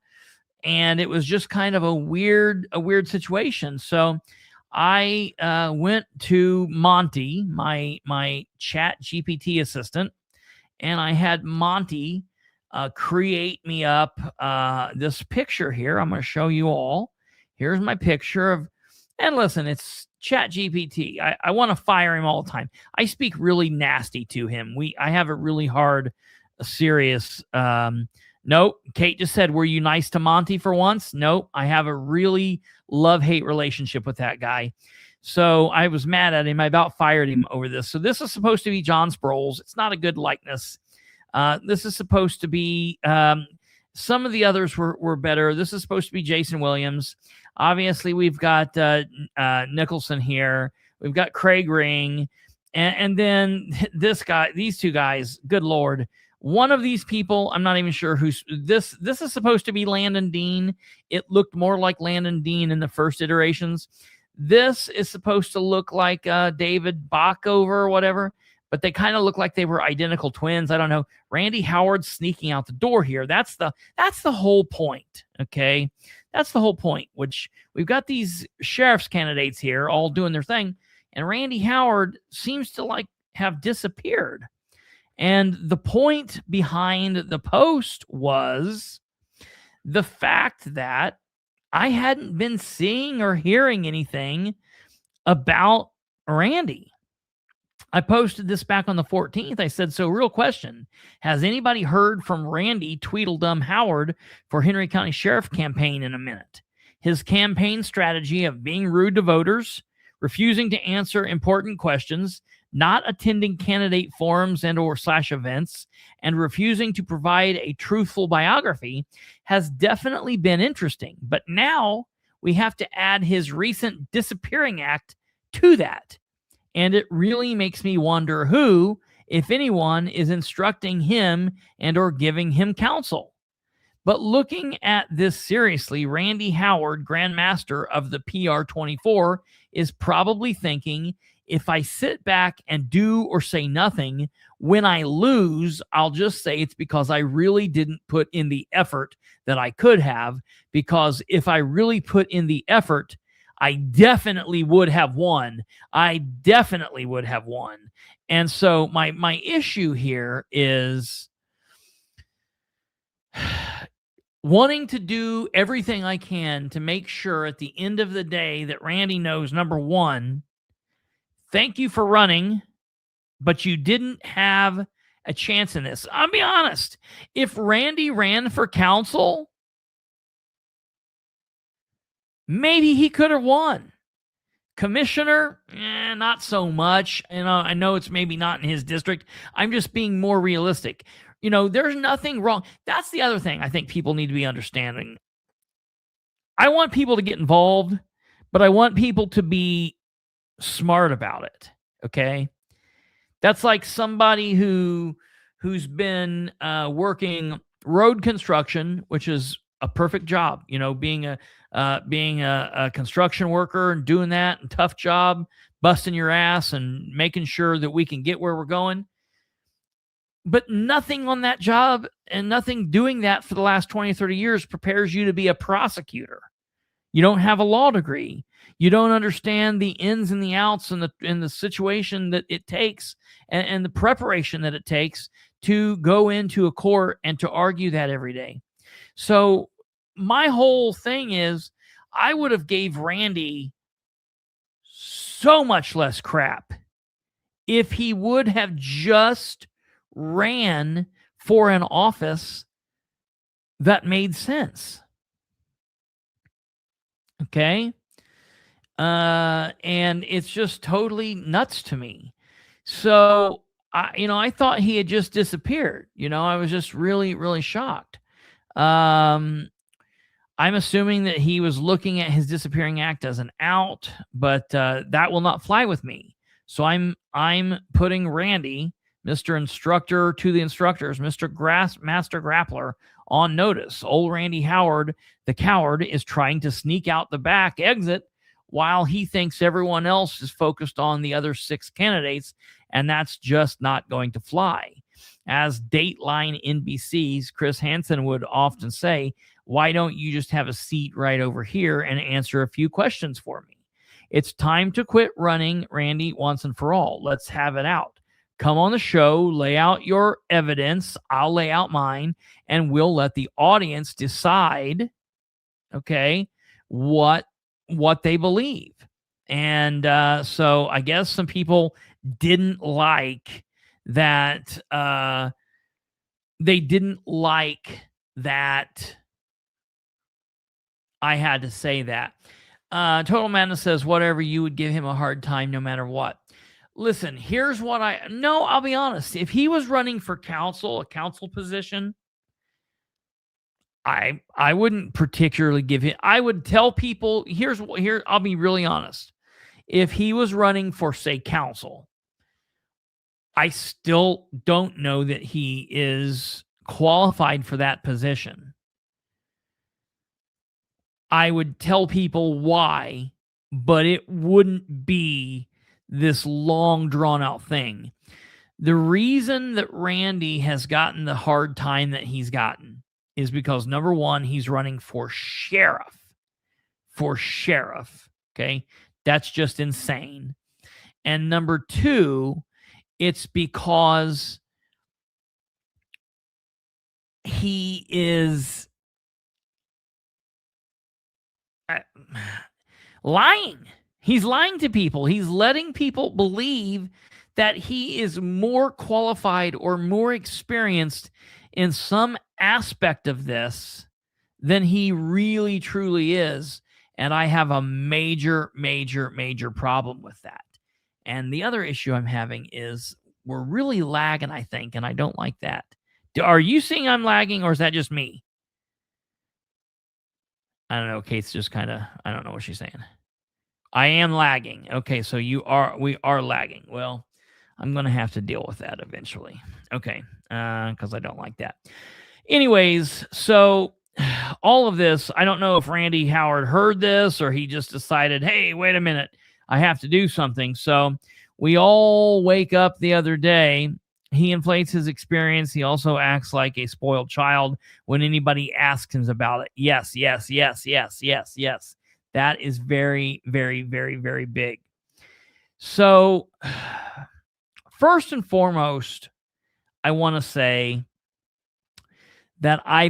And it was just kind of a weird situation. So I went to Monty, my chat GPT assistant, and I had Monty create me up this picture here. I'm going to show you all. Here's my picture of, and listen, it's Chat GPT. I want to fire him all the time. I speak really nasty to him. I have a really hard, serious, nope. Kate just said, "Were you nice to Monty for once?" Nope. I have a really love-hate relationship with that guy. So I was mad at him. I about fired him over this. So this is supposed to be John Sproul's. It's not a good likeness. This is supposed to be, some of the others were better. This is supposed to be Jason Williams. Obviously, we've got Nicholson here. We've got Craig Ring. And then these two guys, good Lord. One of these people, I'm not even sure who's this. This is supposed to be Landon Dean. It looked more like Landon Dean in the first iterations. This is supposed to look like David Bockover or whatever, but they kind of look like they were identical twins. I don't know. Randy Howard's sneaking out the door here. That's the whole point. Okay. That's the whole point, which we've got these sheriff's candidates here all doing their thing. And Randy Howard seems to have disappeared. And the point behind the post was the fact that I hadn't been seeing or hearing anything about Randy. I posted this back on the 14th. I said, so real question, has anybody heard from Randy Tweedledum Howard for Henry County Sheriff campaign in a minute? His campaign strategy of being rude to voters, refusing to answer important questions, not attending candidate forums and/or /events, and refusing to provide a truthful biography has definitely been interesting. But now we have to add his recent disappearing act to that. And it really makes me wonder who, if anyone, is instructing him and/or giving him counsel. But looking at this seriously, Randy Howard, Grandmaster of the PR24, is probably thinking, if I sit back and do or say nothing, when I lose, I'll just say it's because I really didn't put in the effort that I could have, because if I really put in the effort, I definitely would have won. I definitely would have won. And so my issue here is wanting to do everything I can to make sure at the end of the day that Randy knows, number one, thank you for running, but you didn't have a chance in this. I'll be honest. If Randy ran for council, maybe he could have won. Commissioner, not so much. I know it's maybe not in his district. I'm just being more realistic. There's nothing wrong. That's the other thing I think people need to be understanding. I want people to get involved, but I want people to be smart about it. Okay. That's like somebody who's been working road construction, which is a perfect job, being a construction worker and doing that, and tough job, busting your ass and making sure that we can get where we're going. But nothing on that job and nothing doing that for the last 20, 30 years prepares you to be a prosecutor. You don't have a law degree. You don't understand the ins and the outs and the situation that it takes and the preparation that it takes to go into a court and to argue that every day. So my whole thing is, I would have gave Randy so much less crap if he would have just ran for an office that made sense. Okay? And it's just totally nuts to me. So, I thought he had just disappeared. I was just really, really shocked. I'm assuming that he was looking at his disappearing act as an out, but that will not fly with me. So I'm putting Randy, Mr. Instructor to the instructors, Mr. Master Grappler, on notice. Old Randy Howard, the coward, is trying to sneak out the back exit while he thinks everyone else is focused on the other 6 candidates, and that's just not going to fly. As Dateline NBC's Chris Hansen would often say, why don't you just have a seat right over here and answer a few questions for me? It's time to quit running, Randy, once and for all. Let's have it out. Come on the show, lay out your evidence, I'll lay out mine, and we'll let the audience decide, okay, what they believe. And so I guess some people didn't like that. They didn't like that I had to say that. Total Madness says, whatever, you would give him a hard time no matter what. Listen, here's what I'll be honest. If he was running for a council position, I wouldn't particularly give him. I would tell people, I'll be really honest. If he was running for, say, council, I still don't know that he is qualified for that position. I would tell people why, but it wouldn't be this long drawn out thing. The reason that Randy has gotten the hard time that he's gotten is because, number one, he's running for sheriff. Okay. That's just insane. And number two, it's because he is lying. He's lying to people. He's letting people believe that he is more qualified or more experienced in some aspect of this than he really truly is. And I have a major, major, major problem with that. And the other issue I'm having is we're really lagging, I think, and I don't like that. Are you seeing I'm lagging, or is that just me? I don't know. Kate's just kind of, I don't know what she's saying. I am lagging. Okay, so we are lagging. Well, I'm going to have to deal with that eventually. Okay, because I don't like that. Anyways, so all of this, I don't know if Randy Howard heard this or he just decided, hey, wait a minute, I have to do something. So we all wake up the other day. He inflates his experience. He also acts like a spoiled child when anybody asks him about it. Yes. That is very, very, very, very big. So first and foremost, I want to say that I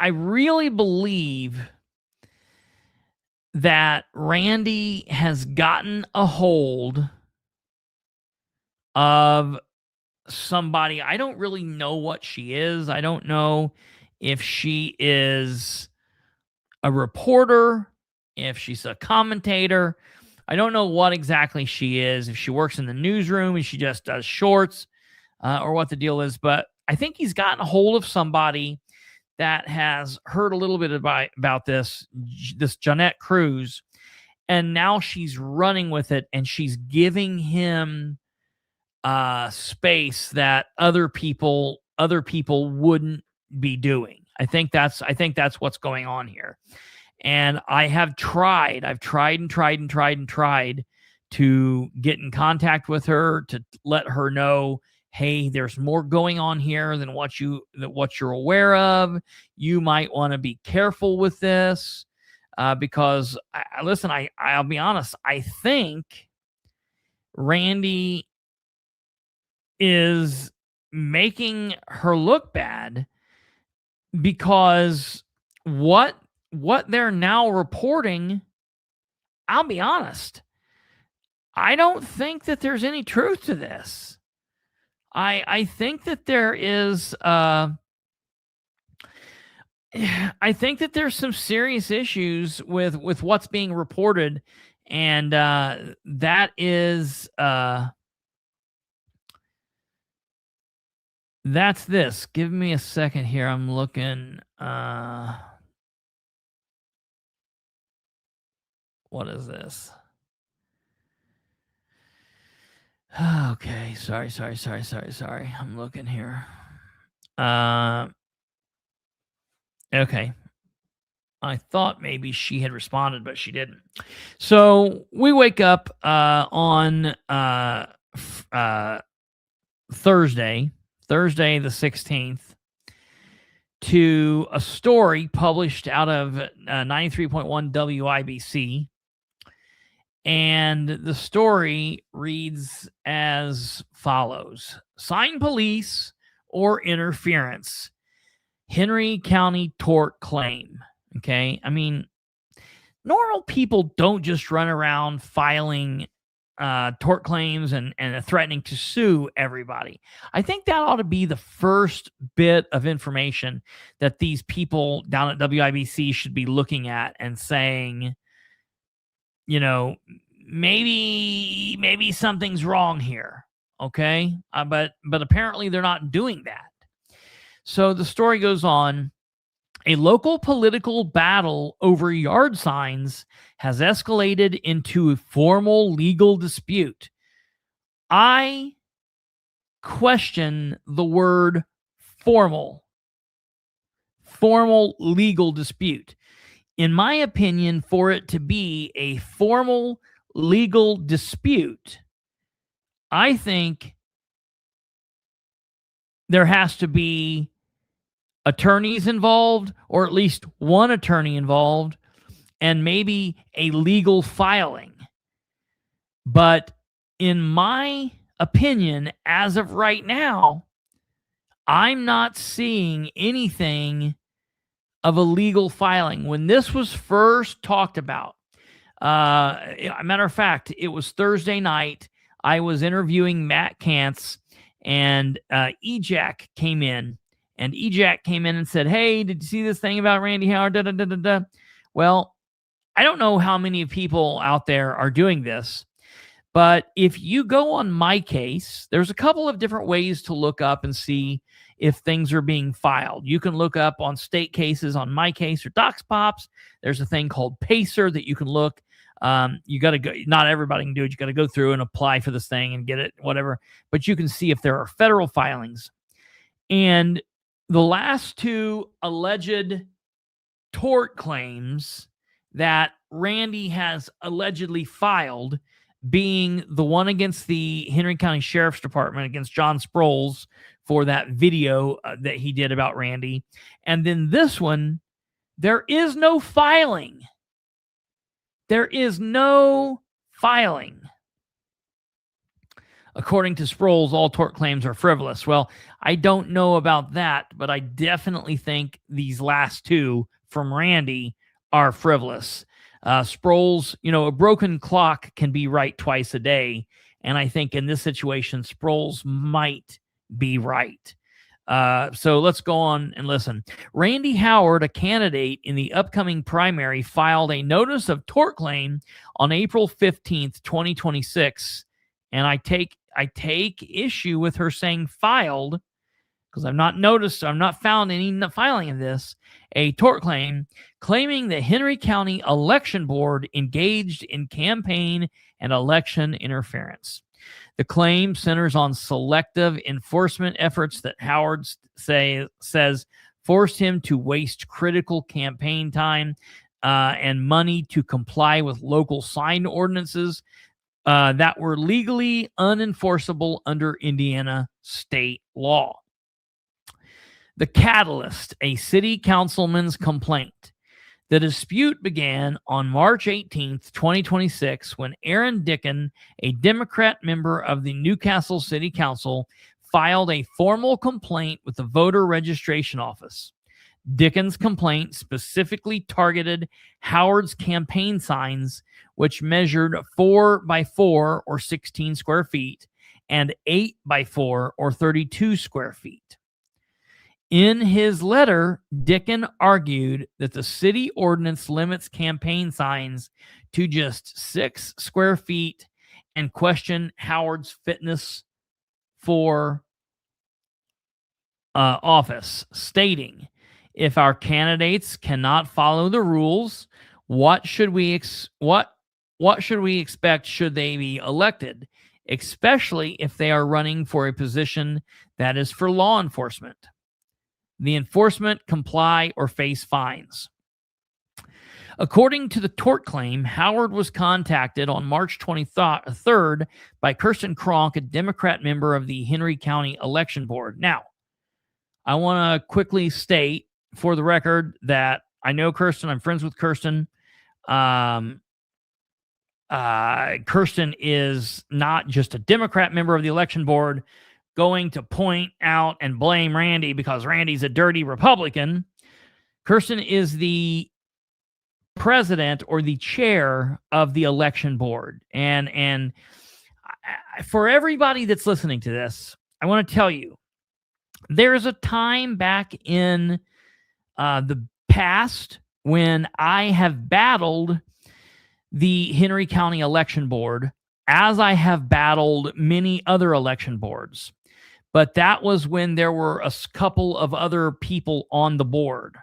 really believe that Randy has gotten a hold of somebody. I don't really know what she is. I don't know if she is a reporter, if she's a commentator. I don't know what exactly she is, if she works in the newsroom and she just does shorts, or what the deal is. But I think he's gotten a hold of somebody that has heard a little bit about this Jeanette Cruz, and now she's running with it, and she's giving him space that other people wouldn't be doing. I think that's what's going on here. And I've tried to get in contact with her to let her know, hey, there's more going on here than what you're aware of. You might want to be careful with this, because I'll be honest. I think Randy is making her look bad, because what they're now reporting, I'll be honest, I don't think that there's any truth to this. I think that there is I think that there's some serious issues with what's being reported, and that is that's this. Give me a second here. I'm looking. What is this? Okay. Sorry. I'm looking here. Okay. I thought maybe she had responded, but she didn't. So we wake up on Thursday the 16th, to a story published out of 93.1 WIBC. And the story reads as follows: Sign police or interference. Henry County tort claim. Okay. I mean, normal people don't just run around filing tort claims and threatening to sue everybody. I think that ought to be the first bit of information that these people down at WIBC should be looking at and saying, maybe something's wrong here. Okay. But apparently they're not doing that. So the story goes on. A local political battle over yard signs has escalated into a formal legal dispute. I question the word formal legal dispute. In my opinion, for it to be a formal legal dispute, I think there has to be attorneys involved, or at least one attorney involved, and maybe a legal filing. But in my opinion, as of right now, I'm not seeing anything of a legal filing. When this was first talked about, matter of fact, it was Thursday night. I was interviewing Matt Kantz, and EJAC came in. And EJAC came in and said, "Hey, did you see this thing about Randy Howard?" Well, I don't know how many people out there are doing this, but if you go on My Case, there's a couple of different ways to look up and see if things are being filed. You can look up on state cases on My Case or DocsPops. There's a thing called Pacer that you can look. You got to go. Not everybody can do it. You got to go through and apply for this thing and get it, whatever. But you can see if there are federal filings. And the last two alleged tort claims that Randy has allegedly filed, being the one against the Henry County Sheriff's Department against John Sproles for that video that he did about Randy. And then this one, there is no filing. There is no filing. According to Sproles, all tort claims are frivolous. Well, I don't know about that, but I definitely think these last two from Randy are frivolous. Sproles, a broken clock can be right twice a day. And I think in this situation, Sproles might be right. So let's go on and listen. Randy Howard, a candidate in the upcoming primary, filed a notice of tort claim on April 15th, 2026. And I take issue with her saying filed, because I've not found any filing of this, a tort claim claiming the Henry County Election Board engaged in campaign and election interference. The claim centers on selective enforcement efforts that Howard says forced him to waste critical campaign time and money to comply with local sign ordinances that were legally unenforceable under Indiana state law. The catalyst, a city councilman's complaint. The dispute began on March 18th, 2026, when Aaron Dicken, a Democrat member of the Newcastle City Council, filed a formal complaint with the voter registration office. Dicken's complaint specifically targeted Howard's campaign signs, which measured 4 by 4 or 16 square feet and 8 by 4 or 32 square feet. In his letter, Dicken argued that the city ordinance limits campaign signs to just 6 square feet and questioned Howard's fitness for office, stating, "If our candidates cannot follow the rules, what should we expect should they be elected, especially if they are running for a position that is for law enforcement? The enforcement comply or face fines." According to the tort claim, Howard was contacted on March 23rd by Kirsten Kronk, a Democrat member of the Henry County Election Board. Now, I want to quickly state for the record that I know Kirsten. I'm friends with Kirsten. Kirsten is not just a Democrat member of the election board going to point out and blame Randy because Randy's a dirty Republican. Kirsten is the president or the chair of the election board. And for everybody that's listening to this, I want to tell you, there's a time back in the past when I have battled the Henry County Election Board, as I have battled many other election boards. But that was when there were a couple of other people on the board.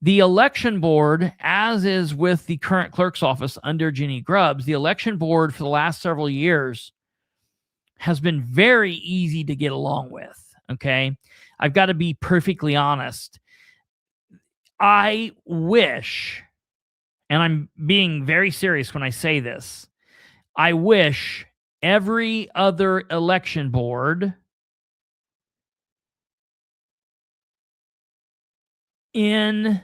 The election board, as is with the current clerk's office under Jenny Grubbs, the election board for the last several years has been very easy to get along with, okay? I've got to be perfectly honest. I wish, and I'm being very serious when I say this, I wish every other election board in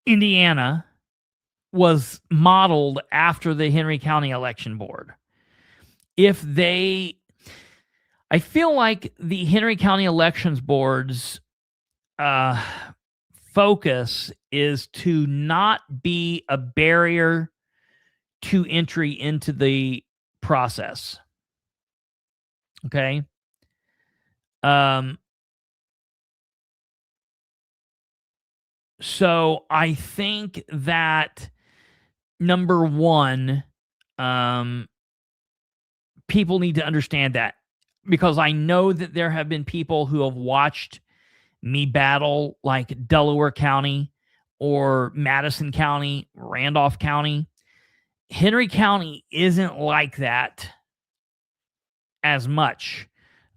Indiana was modeled after the Henry County Election Board. I feel like the Henry County Elections Board's focus is to not be a barrier to entry into the process. Okay? So I think that, number one, people need to understand that, because I know that there have been people who have watched me battle like Delaware County or Madison County, Randolph County. Henry County isn't like that as much.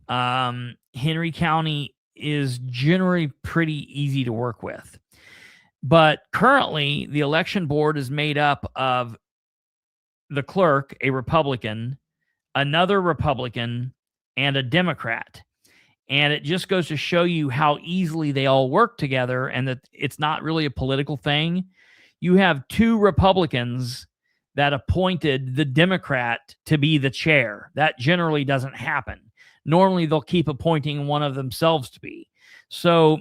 Henry County is generally pretty easy to work with. But currently, the election board is made up of the clerk, a Republican, another Republican, and a Democrat. And it just goes to show you how easily they all work together, and that it's not really a political thing. You have two Republicans that appointed the Democrat to be the chair. That generally doesn't happen. Normally, they'll keep appointing one of themselves to be. So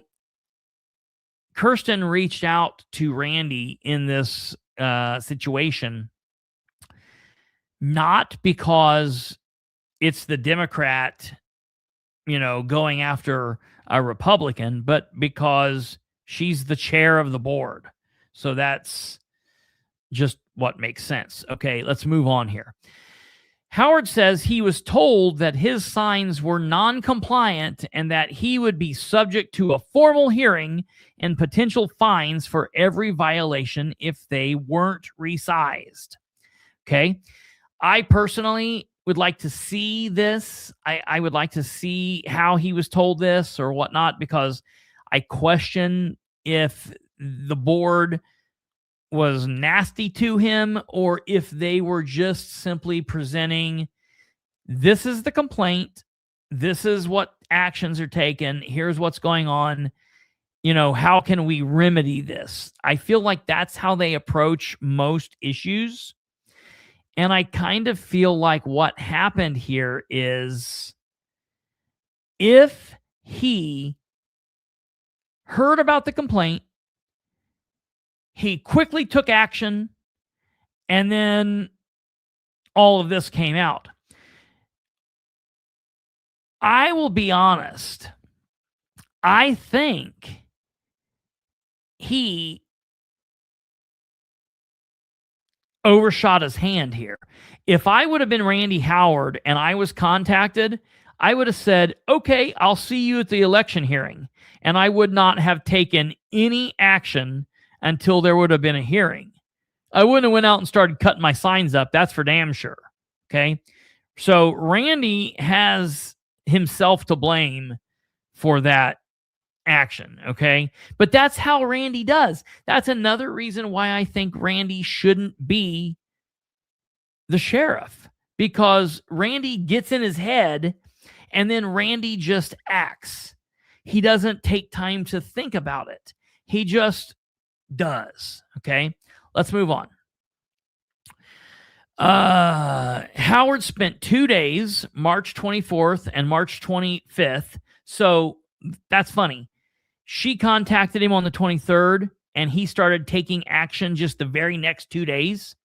Kirsten reached out to Randy in this situation, not because it's the Democrat, going after a Republican, but because she's the chair of the board. So that's just what makes sense. Okay, let's move on here. Howard says he was told that his signs were non-compliant and that he would be subject to a formal hearing and potential fines for every violation if they weren't resized. Okay. I personally would like to see this. I would like to see how he was told this or whatnot, because I question if the board was nasty to him or if they were just simply presenting, this is the complaint, this is what actions are taken, here's what's going on, how can we remedy this? I feel like that's how they approach most issues. And I kind of feel like what happened here is, if he heard about the complaint, he quickly took action, and then all of this came out. I will be honest. I think he overshot his hand here. If I would have been Randy Howard and I was contacted, I would have said, okay, I'll see you at the election hearing. And I would not have taken any action until there would have been a hearing. I wouldn't have went out and started cutting my signs up. That's for damn sure. Okay. So Randy has himself to blame for that action. Okay. But that's how Randy does. That's another reason why I think Randy shouldn't be the sheriff, because Randy gets in his head and then Randy just acts. He doesn't take time to think about it. He just does. Okay. Let's move on. Howard spent 2 days, March 24th and March 25th. So that's funny. She contacted him on the 23rd and he started taking action just the very next 2 days,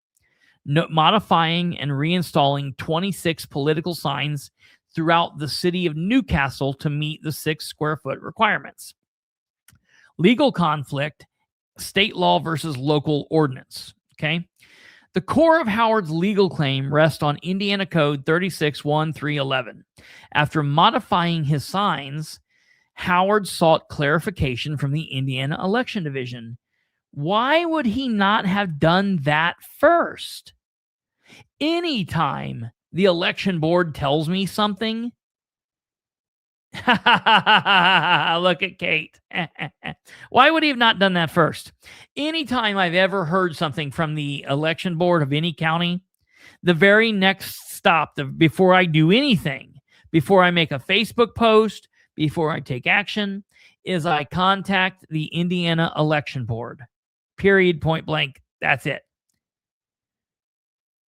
modifying and reinstalling 26 political signs throughout the city of Newcastle to meet the 6 square foot requirements. Legal conflict state law versus local ordinance. Okay. The core of Howard's legal claim rests on Indiana Code 36-1-311. After modifying his signs, Howard sought clarification from the Indiana Election Division. Why would he not have done that first? Anytime the election board tells me something, look at Kate. Why would he have not done that first? Anytime I've ever heard something from the election board of any county, the very next stop, before I do anything, before I make a Facebook post, before I take action, is I contact the Indiana election board. Period, point blank. That's it.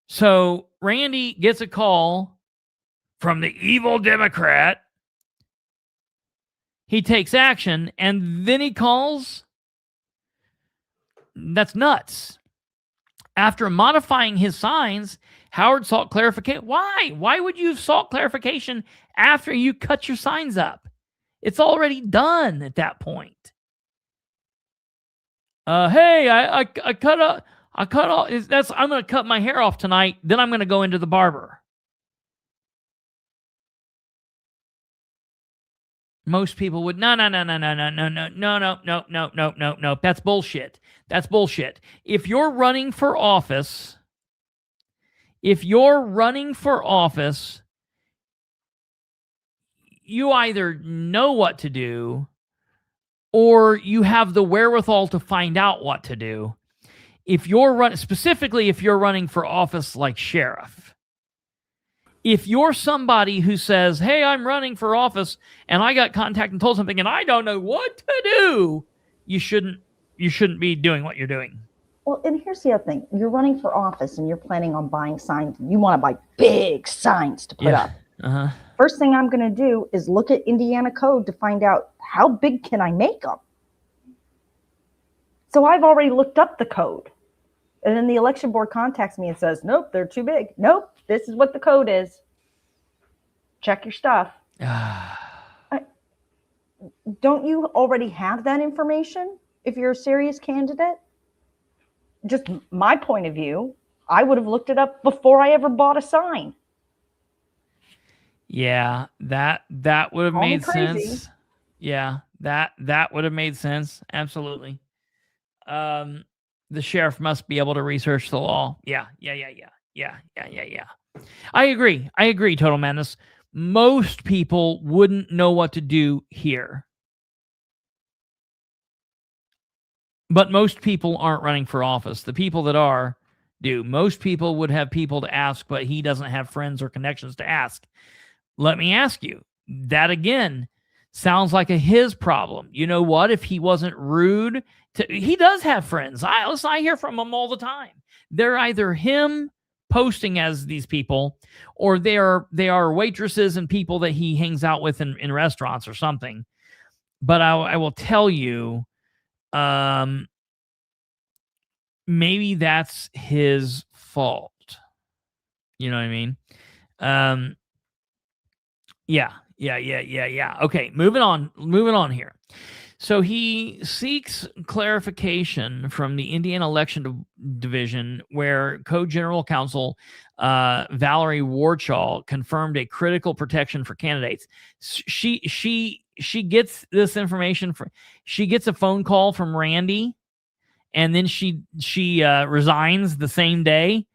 So Randy gets a call from the evil Democrat. He takes action, and then he calls. That's nuts. After modifying his signs, Howard sought clarification. Why? Why would you have sought clarification after you cut your signs up? It's already done at that point. Hey, I cut off. I'm going to cut my hair off tonight. Then I'm going to go into the barber. Most people would, no. That's bullshit. That's bullshit. If you're running for office, you either know what to do or you have the wherewithal to find out what to do. If you're running for office like sheriff, if you're somebody who says, hey, I'm running for office and I got contacted and told something and I don't know what to do, you shouldn't be doing what you're doing. Well, and here's the other thing. You're running for office and you're planning on buying signs. You want to buy big signs to put up. Uh-huh. First thing I'm going to do is look at Indiana code to find out how big can I make them. So I've already looked up the code. And then the election board contacts me and says, nope, they're too big. Nope, this is what the code is. Check your stuff. Don't you already have that information if you're a serious candidate? Just my point of view, I would have looked it up before I ever bought a sign. Yeah, that would have made sense. Yeah, that would have made sense. Absolutely. The sheriff must be able to research the law. Yeah. I agree, Total Madness. Most people wouldn't know what to do here. But most people aren't running for office. The people that are do. Most people would have people to ask, but he doesn't have friends or connections to ask. Let me ask you, that again sounds like his problem. You know what? If he wasn't rude, he does have friends. I hear from him all the time. They're either him posting as these people, or they are waitresses and people that he hangs out with in restaurants or something. But I will tell you, maybe that's his fault. You know what I mean? Yeah. Okay, moving on here. So he seeks clarification from the Indiana Election Division, where Co-General Counsel Valerie Warchall confirmed a critical protection for candidates. She gets this information she gets a phone call from Randy, and then she resigns the same day.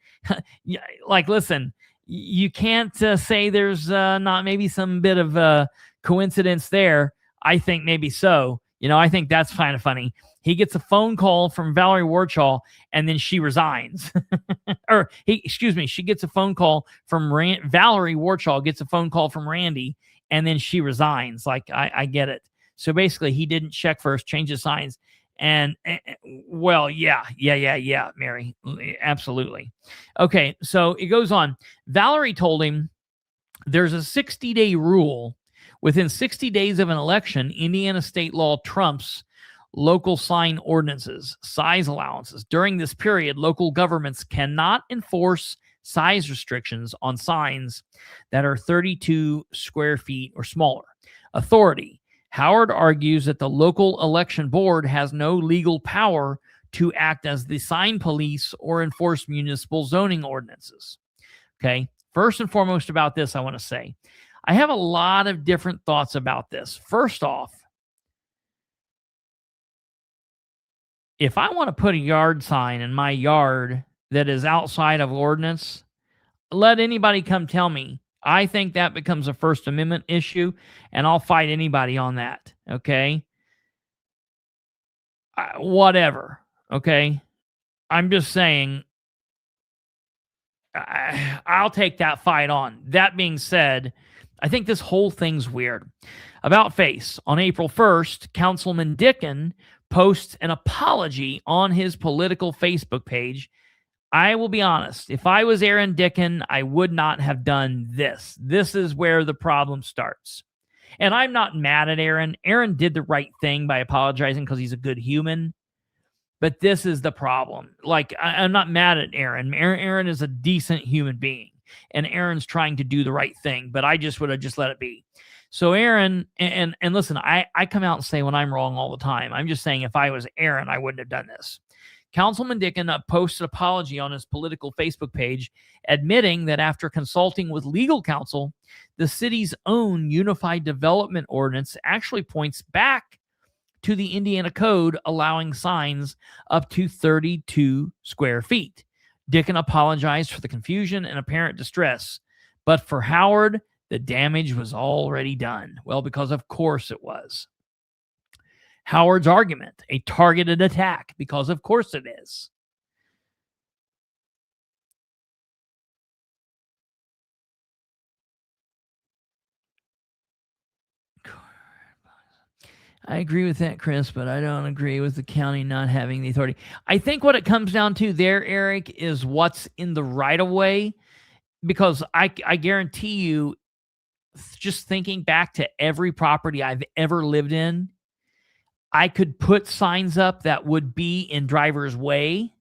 Like, listen, you can't say there's not maybe some bit of coincidence there. I think maybe so. I think that's kind of funny. He gets a phone call from Valerie Warchall, and then she resigns. She gets a phone call from Valerie Warchall gets a phone call from Randy, and then she resigns. Like, I get it. So basically, he didn't check first, change his signs, and well, yeah, Mary, absolutely. Okay, so it goes on. Valerie told him there's a 60-day rule. Within 60 days of an election, Indiana state law trumps local sign ordinances, size allowances. During this period, local governments cannot enforce size restrictions on signs that are 32 square feet or smaller. Authority Howard argues that the local election board has no legal power to act as the sign police or enforce municipal zoning ordinances. Okay, first and foremost about this, I want to say, I have a lot of different thoughts about this. First off, if I want to put a yard sign in my yard that is outside of ordinance, let anybody come tell me. I think that becomes a First Amendment issue, and I'll fight anybody on that, okay? Whatever, okay? I'm just saying, I'll take that fight on. That being said, I think this whole thing's weird. About face, on April 1st, Councilman Dicken posts an apology on his political Facebook page. I will be honest, if I was Aaron Dicken, I would not have done this. This is where the problem starts. And I'm not mad at Aaron. Aaron did the right thing by apologizing because he's a good human. But this is the problem. Like, I'm not mad at Aaron. Aaron is a decent human being. And Aaron's trying to do the right thing. But I just would have just let it be. So Aaron, and listen, I come out and say when I'm wrong all the time. I'm just saying if I was Aaron, I wouldn't have done this. Councilman Dicken posted an apology on his political Facebook page, admitting that after consulting with legal counsel, the city's own Unified Development Ordinance actually points back to the Indiana Code, allowing signs up to 32 square feet. Dicken apologized for the confusion and apparent distress, but for Howard, the damage was already done. Well, because of course it was. Howard's argument, a targeted attack, because of course it is. I agree with that, Chris, but I don't agree with the county not having the authority. I think what it comes down to there, Eric, is what's in the right-of-way, because I guarantee you, just thinking back to every property I've ever lived in, I could put signs up that would be in driver's way,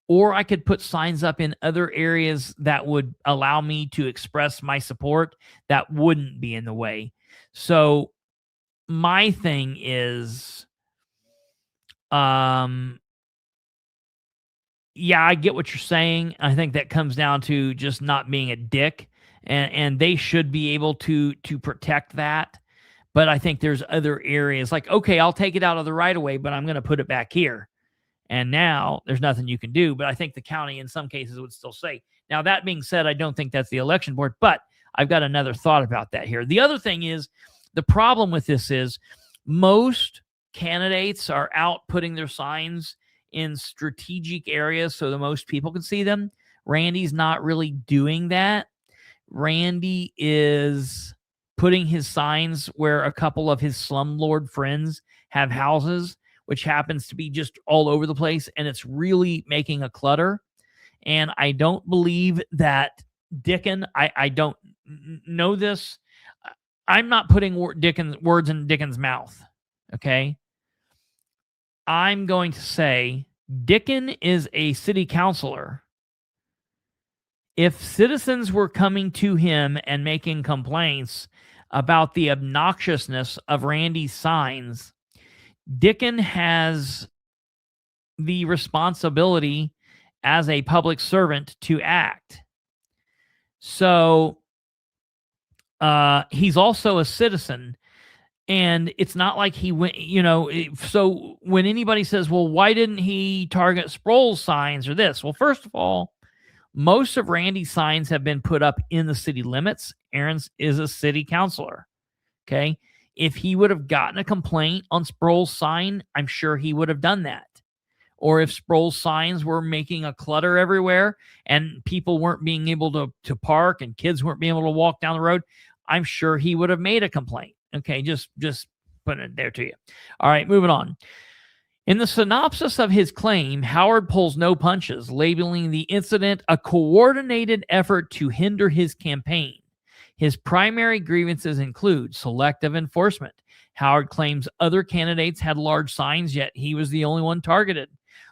or I could put signs up in other areas that would allow me to express my support that wouldn't be in the way. So my thing is, yeah, I get what you're saying. I think that comes down to just not being a dick, and they should be able to protect that. But I think there's other areas like, okay, I'll take it out of the right of way, but I'm going to put it back here. And now there's nothing you can do. But I think the county in some cases would still say. Now, that being said, I don't think that's the election board, but I've got another thought about that here. The other thing is, the problem with this is most candidates are out putting their signs in strategic areas so the most people can see them. Randy's not really doing that. Randy is putting his signs where a couple of his slumlord friends have houses, which happens to be just all over the place, and it's really making a clutter. And I don't believe that Dicken, I don't know this. I'm not putting words in Dicken's mouth, okay? I'm going to say Dicken is a city councilor. If citizens were coming to him and making complaints about the obnoxiousness of Randy's signs, Dicken has the responsibility as a public servant to act. So he's also a citizen, and it's not like he went, so when anybody says, well, why didn't he target Sproul's signs or this? Well, first of all, most of Randy's signs have been put up in the city limits. Aaron's is a city councilor. Okay. If he would have gotten a complaint on Sproul's sign, I'm sure he would have done that. Or if Sproul's signs were making a clutter everywhere and people weren't being able to park and kids weren't being able to walk down the road, I'm sure he would have made a complaint. Okay. Just putting it there to you. All right. Moving on. In the synopsis of his claim, Howard pulls no punches, labeling the incident a coordinated effort to hinder his campaign. His primary grievances include selective enforcement. Howard claims other candidates had large signs, yet he was the only one targeted.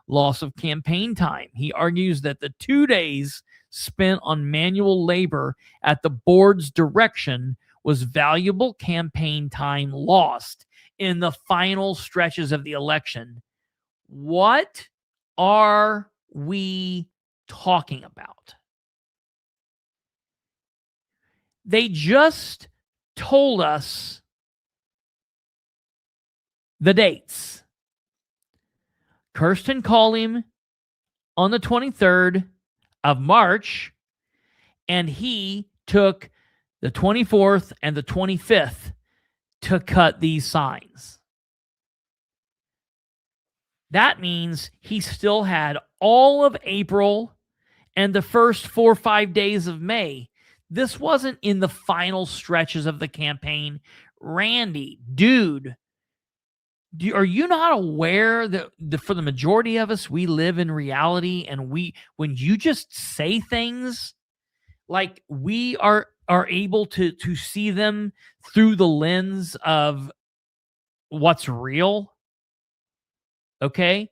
Loss of campaign time. He argues that the 2 days spent on manual labor at the board's direction was valuable campaign time lost. in the final stretches of the election. What are we talking about? They just told us the dates. Kirsten called him on the 23rd of March, and he took the 24th and the 25th to cut these signs. That means he still had all of April and the first 4 or 5 days of May. This wasn't in the final stretches of the campaign. Randy, dude, are you not aware that for the majority of us, we live in reality, and when you just say things, like, we are able to see them through the lens of what's real? Okay?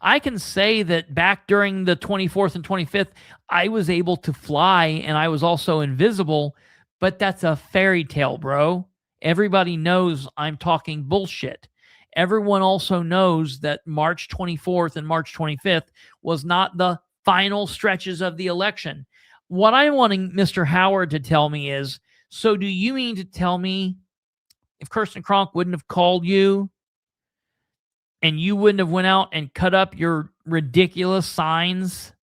I can say that back during the 24th and 25th, I was able to fly and I was also invisible, but that's a fairy tale, bro. Everybody knows I'm talking bullshit. Everyone also knows that March 24th and March 25th was not the final stretches of the election. What I'm wanting Mr. Howard to tell me is, so do you mean to tell me if Kirsten Kronk wouldn't have called you and you wouldn't have went out and cut up your ridiculous signs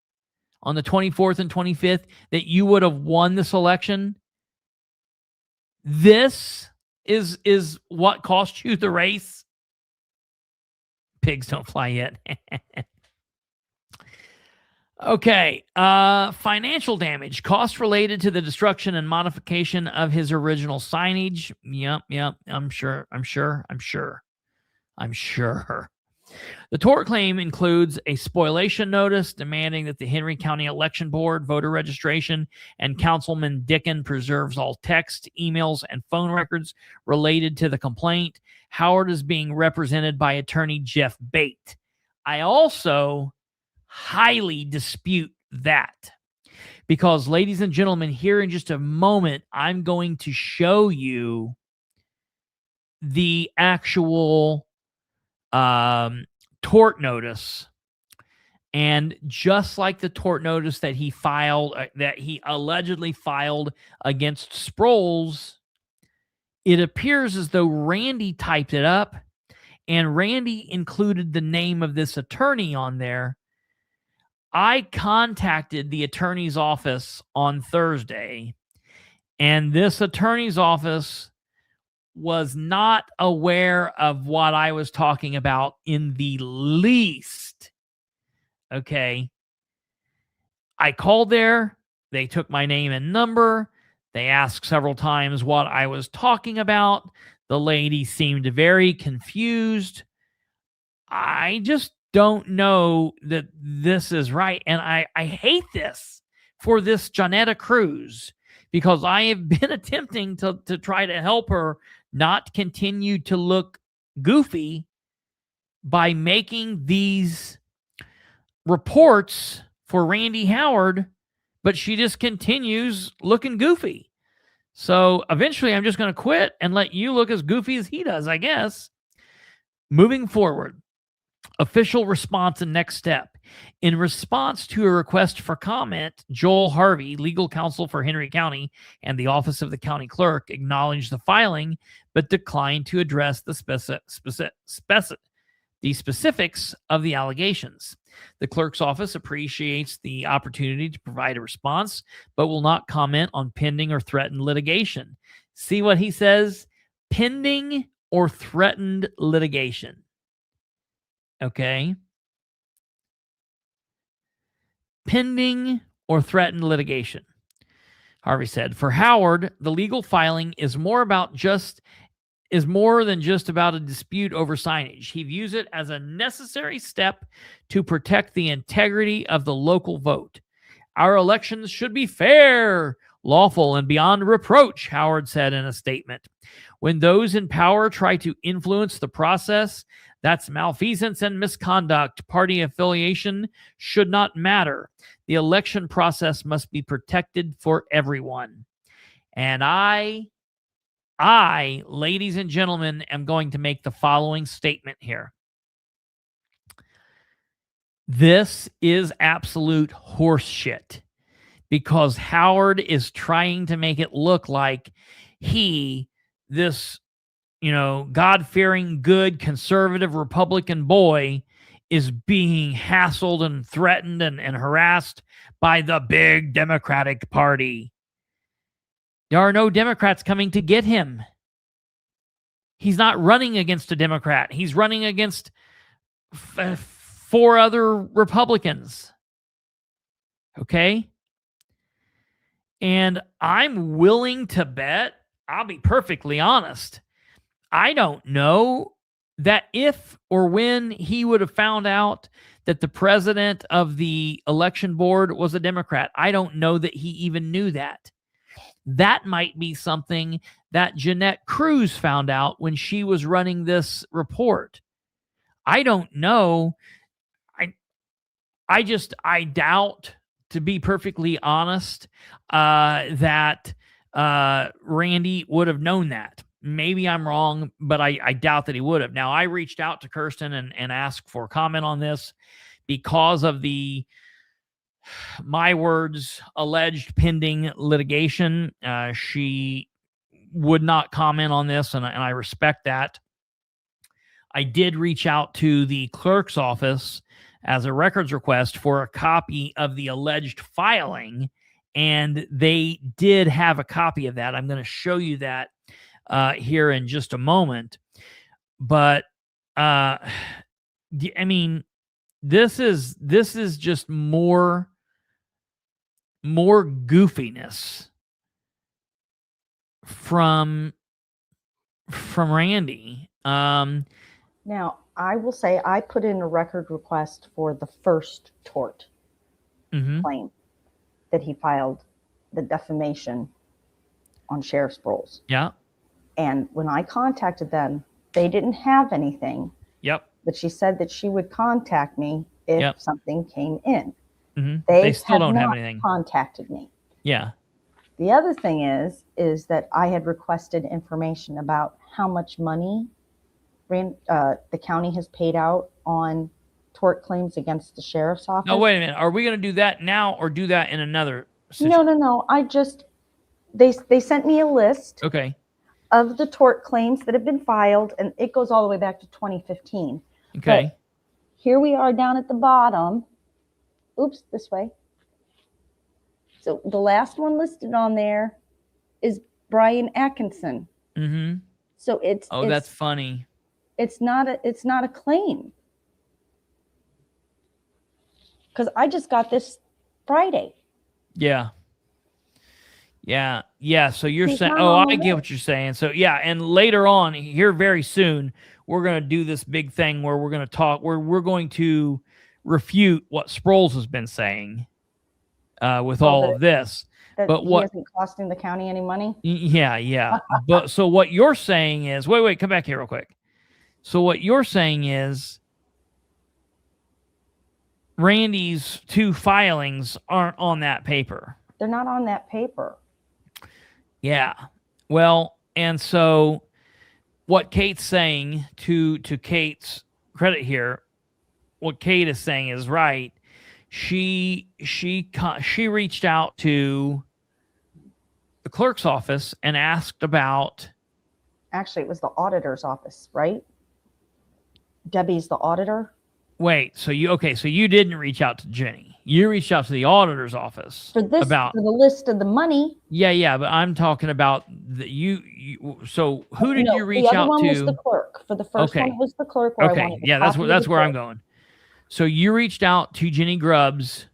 on the 24th and 25th, that you would have won this election? This is what cost you the race? Pigs don't fly yet. Okay. Financial damage. Cost related to the destruction and modification of his original signage. Yep. I'm sure. The tort claim includes a spoliation notice demanding that the Henry County Election Board, voter registration, and Councilman Dickin preserves all text, emails, and phone records related to the complaint. Howard is being represented by attorney Jeff Bate. I also highly dispute that, because, ladies and gentlemen, here in just a moment, I'm going to show you the actual tort notice. And just like the tort notice that he filed, that he allegedly filed against Sproles, it appears as though Randy typed it up, and Randy included the name of this attorney on there. I contacted the attorney's office on Thursday, and this attorney's office was not aware of what I was talking about in the least. Okay. I called there. They took my name and number. They asked several times what I was talking about. The lady seemed very confused. I just don't know that this is right. And I hate this for this Jonetta Cruz, because I have been attempting to try to help her not continue to look goofy by making these reports for Randy Howard, but she just continues looking goofy. So eventually I'm just going to quit and let you look as goofy as he does, I guess. Moving forward, official response and next step. In response to a request for comment, Joel Harvey, legal counsel for Henry County and the Office of the County Clerk, acknowledged the filing, but declined to address the specifics of the allegations. The clerk's office appreciates the opportunity to provide a response, but will not comment on pending or threatened litigation. See what he says? Pending or threatened litigation. Okay. Pending or threatened litigation. Harvey said, for Howard, the legal filing is more than just about a dispute over signage. He views it as a necessary step to protect the integrity of the local vote. Our elections should be fair, lawful, and beyond reproach, Howard said in a statement. When those in power try to influence the process, that's malfeasance and misconduct. Party affiliation should not matter. The election process must be protected for everyone. And I I, ladies and gentlemen, am going to make the following statement here. This is absolute horse shit, because Howard is trying to make it look like this, God-fearing, good, conservative Republican boy is being hassled and threatened and harassed by the big Democratic Party. There are no Democrats coming to get him. He's not running against a Democrat. He's running against 4 other Republicans. Okay? And I'm willing to bet, I'll be perfectly honest, I don't know that if or when he would have found out that the president of the election board was a Democrat, I don't know that he even knew that. That might be something that Jeanette Cruz found out when she was running this report. I don't know. I doubt, to be perfectly honest, that Randy would have known that. Maybe I'm wrong, but I doubt that he would have. Now, I reached out to Kirsten and asked for comment on this because of the, my words, alleged pending litigation. She would not comment on this, and I respect that. I did reach out to the clerk's office as a records request for a copy of the alleged filing, and they did have a copy of that. I'm going to show you that here in just a moment. But I mean, this is just more goofiness from Randy. Now, I will say I put in a record request for the first tort claim that he filed, the defamation on Sheriff Sproles. Yeah. And when I contacted them, they didn't have anything. Yep. But she said that she would contact me if something came in. Mm-hmm. They still don't have anything. Contacted me. Yeah. The other thing is that I had requested information about how much money the county has paid out on tort claims against the sheriff's office. No, wait a minute. Are we going to do that now or do that in another situation? No. They sent me a list of the tort claims that have been filed, and it goes all the way back to 2015. Okay. But here we are down at the bottom. Oops, this way. So the last one listed on there is Brian Atkinson. Mm-hmm. So it's that's funny. It's not a claim. Because I just got this Friday. Yeah. So you're saying, I get what you're saying. So yeah, and later on here, very soon, we're going to do this big thing where we're going to talk. We're going to refute what Sproles has been saying with all of this. But what isn't costing the county any money? Yeah. But so what you're saying is, wait, come back here real quick. So what you're saying is Randy's 2 filings aren't on that paper. They're not on that paper. Yeah. Well, and so what Kate's saying, to Kate's credit here, what Kate is saying is right. She reached out to the clerk's office and asked about. Actually, it was the auditor's office, right? Debbie's the auditor. Wait, so you didn't reach out to Jenny. You reached out to the auditor's office for the list of the money. Yeah, but I'm talking about so who did you reach out to? The other one was the clerk. For the first one was the clerk. That's where I'm going. So you reached out to Jenny Grubbs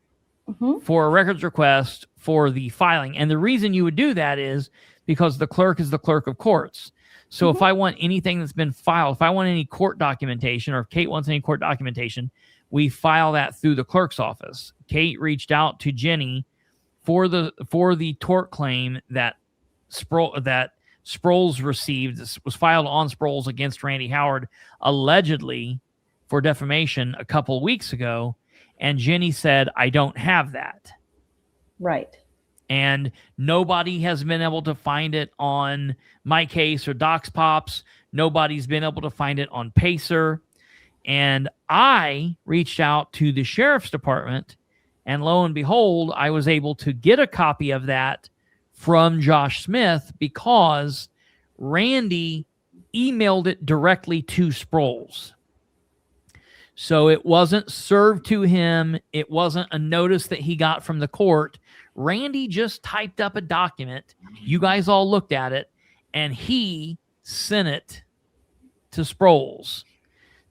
for a records request for the filing. And the reason you would do that is because the clerk is the clerk of courts. So if I want anything that's been filed, if I want any court documentation, or if Kate wants any court documentation, we file that through the clerk's office. Kate reached out to Jenny for the tort claim that Sproles received. This was filed on Sproles against Randy Howard, allegedly for defamation a couple weeks ago. And Jenny said, I don't have that. Right. And nobody has been able to find it on My Case or DocsPops. Nobody's been able to find it on Pacer. And I reached out to the sheriff's department, and lo and behold, I was able to get a copy of that from Josh Smith because Randy emailed it directly to Sproles. So it wasn't served to him. It wasn't a notice that he got from the court. Randy just typed up a document. You guys all looked at it, and he sent it to Sproles.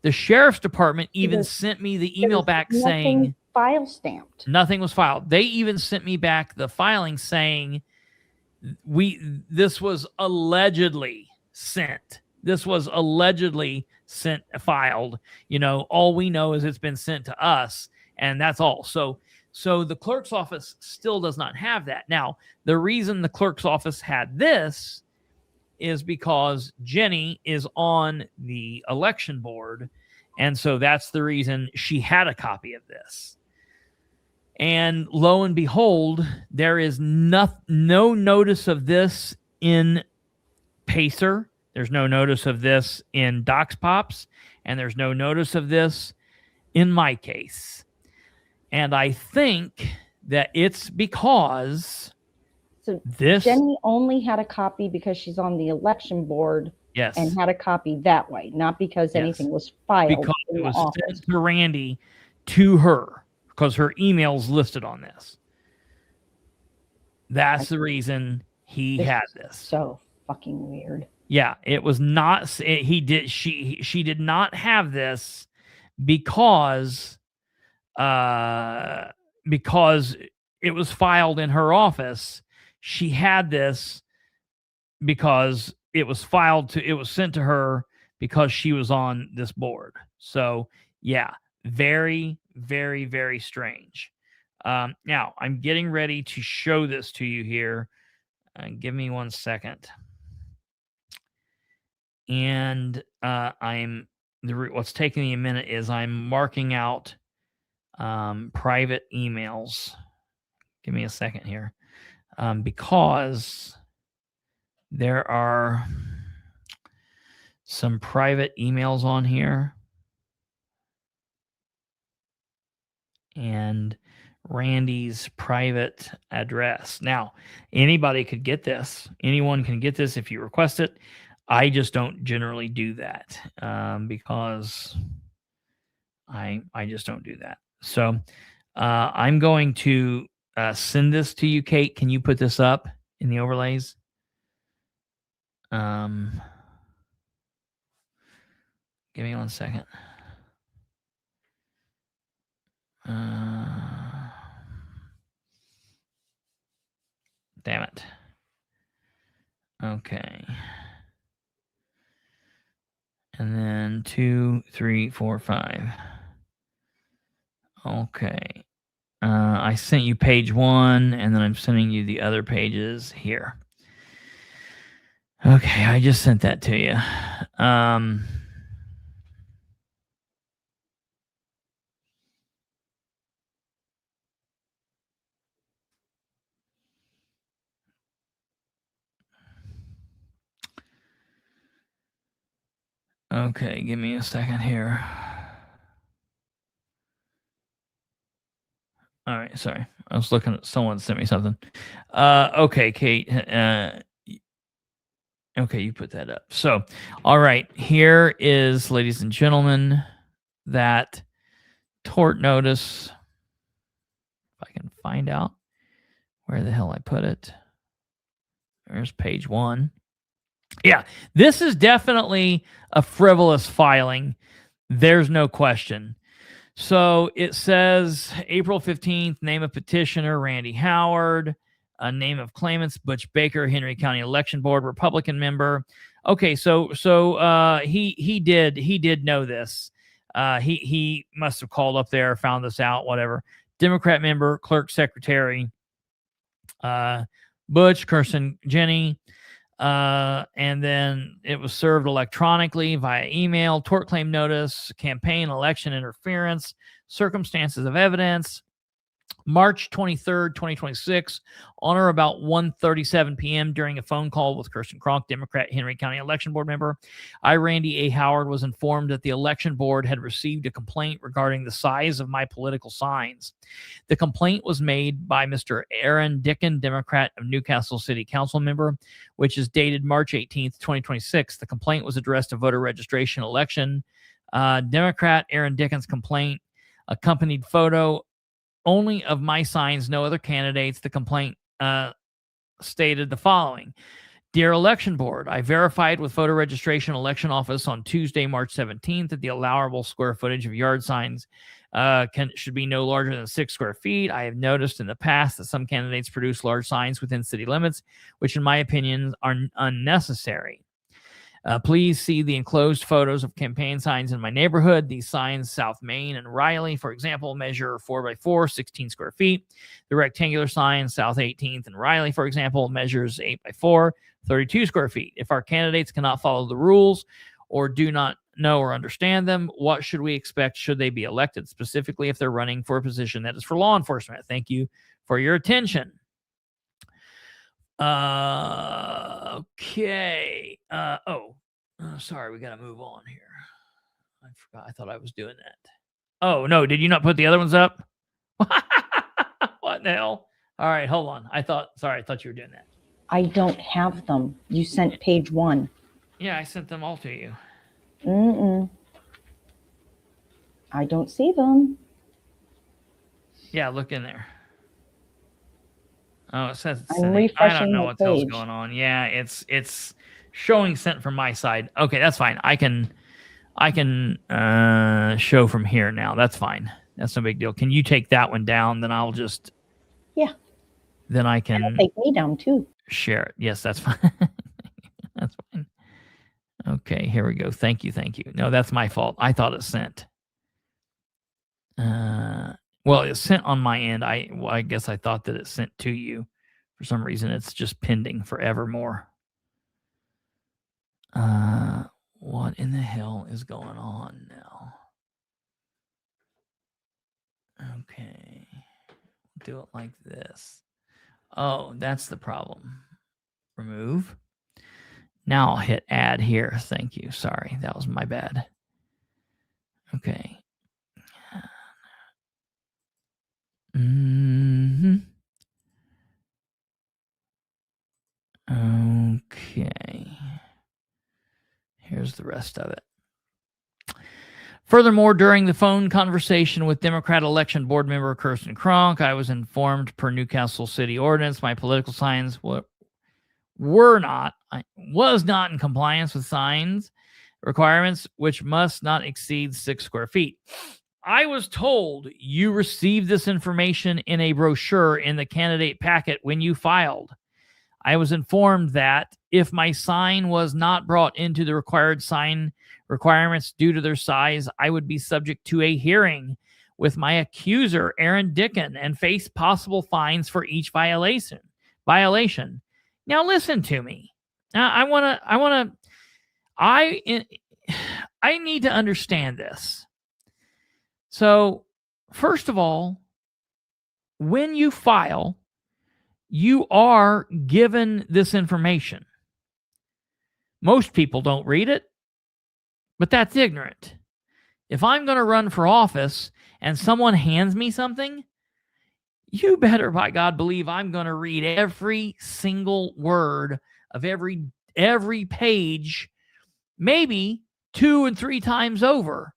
The sheriff's department even sent me the email back saying file stamped. Nothing was filed. They even sent me back the filing saying this was allegedly sent. This was allegedly filed. All we know is it's been sent to us, and that's all. So the clerk's office still does not have that. Now, the reason the clerk's office had this is because Jenny is on the election board, and so that's the reason she had a copy of this. And lo and behold, there is no notice of this in Pacer. There's no notice of this in DocsPops, and there's no notice of this in My Case. And I think that it's because Jenny only had a copy because she's on the election board. Yes. And had a copy that way, not because anything was filed. Because in it was the office. sent to Randy to her because her email's listed on this. That's the reason he had this. So fucking weird. Yeah, it was not. She did not have this because it was filed in her office. She had this because it was sent to her because she was on this board. So yeah, very, very, very strange. Now I'm getting ready to show this to you here. Give me 1 second. And what's taking me a minute is I'm marking out private emails. Give me a second here. Because there are some private emails on here. And Randy's private address. Now, anybody could get this. Anyone can get this if you request it. I just don't generally do that because I just don't do that. So I'm going to send this to you, Kate. Can you put this up in the overlays? Give me 1 second. Damn it. Okay. And then 2, 3, 4, 5. Okay. I sent you page 1, and then I'm sending you the other pages here. Okay, I just sent that to you. Okay, give me a second here. All right, sorry. I was looking at someone sent me something. Okay, Kate. Okay, you put that up. So, all right, here is, ladies and gentlemen, that tort notice. If I can find out where the hell I put it. There's page 1. Yeah, this is definitely a frivolous filing. There's no question. So it says April 15th, name of petitioner, Randy Howard. Name of claimants, Butch Baker, Henry County Election Board, Republican member. Okay, so he did know this. He must have called up there, found this out, whatever. Democrat member, clerk, secretary, Butch, Kirsten, Jenny. And then it was served electronically via email, tort claim notice, campaign, election interference, circumstances of evidence, March 23rd, 2026, on or about 1:37 p.m. during a phone call with Kirsten Kronk, Democrat, Henry County Election Board member, I, Randy A. Howard, was informed that the election board had received a complaint regarding the size of my political signs. The complaint was made by Mr. Aaron Dicken, Democrat of Newcastle City Council member, which is dated March 18th, 2026. The complaint was addressed to voter registration election. Democrat Aaron Dicken's complaint accompanied photo only of my signs, no other candidates. The complaint stated the following. Dear Election Board, I verified with Voter Registration Election Office on Tuesday, March 17th, that the allowable square footage of yard signs should be no larger than 6 square feet. I have noticed in the past that some candidates produce large signs within city limits, which in my opinion are unnecessary. Please see the enclosed photos of campaign signs in my neighborhood. These signs, South Main and Riley, for example, measure 4x4, 16 square feet. The rectangular sign, South 18th and Riley, for example, measures 8x4, 32 square feet. If our candidates cannot follow the rules or do not know or understand them, what should we expect should they be elected, specifically if they're running for a position that is for law enforcement? Thank you for your attention. Okay. Sorry, we got to move on here. I forgot. I thought I was doing that. Oh, no. Did you not put the other ones up? What the hell? All right, hold on. I thought you were doing that. I don't have them. You sent page 1. Yeah, I sent them all to you. I don't see them. Yeah, look in there. Oh, it says I'm refreshing I don't know the what else page. going on. Yeah, it's showing sent from my side. Okay, that's fine. I can show from here now. That's fine. That's no big deal. Can you take that one down? Then I'll just Then I can That'll take me down too. Share it. Yes, that's fine. That's fine. Okay, here we go. Thank you. No, that's my fault. I thought it sent. Well, it's sent on my end. I guess I thought that it sent to you. For some reason, it's just pending forevermore. What in the hell is going on now? Okay. Do it like this. Oh, that's the problem. Remove. Now I'll hit add here. Thank you. Sorry, that was my bad. Okay. Okay. Here's the rest of it. Furthermore, during the phone conversation with Democrat Election Board member Kirsten Kronk, I was informed per Newcastle City Ordinance my political signs was not in compliance with signs requirements, which must not exceed 6 square feet. I was told you received this information in a brochure in the candidate packet when you filed. I was informed that if my sign was not brought into the required sign requirements due to their size, I would be subject to a hearing with my accuser, Aaron Dicken, and face possible fines for each violation. Now listen to me. I need to understand this. So, first of all, when you file, you are given this information. Most people don't read it, but that's ignorant. If I'm going to run for office and someone hands me something, you better, by God, believe I'm going to read every single word of every page, maybe 2 and 3 times over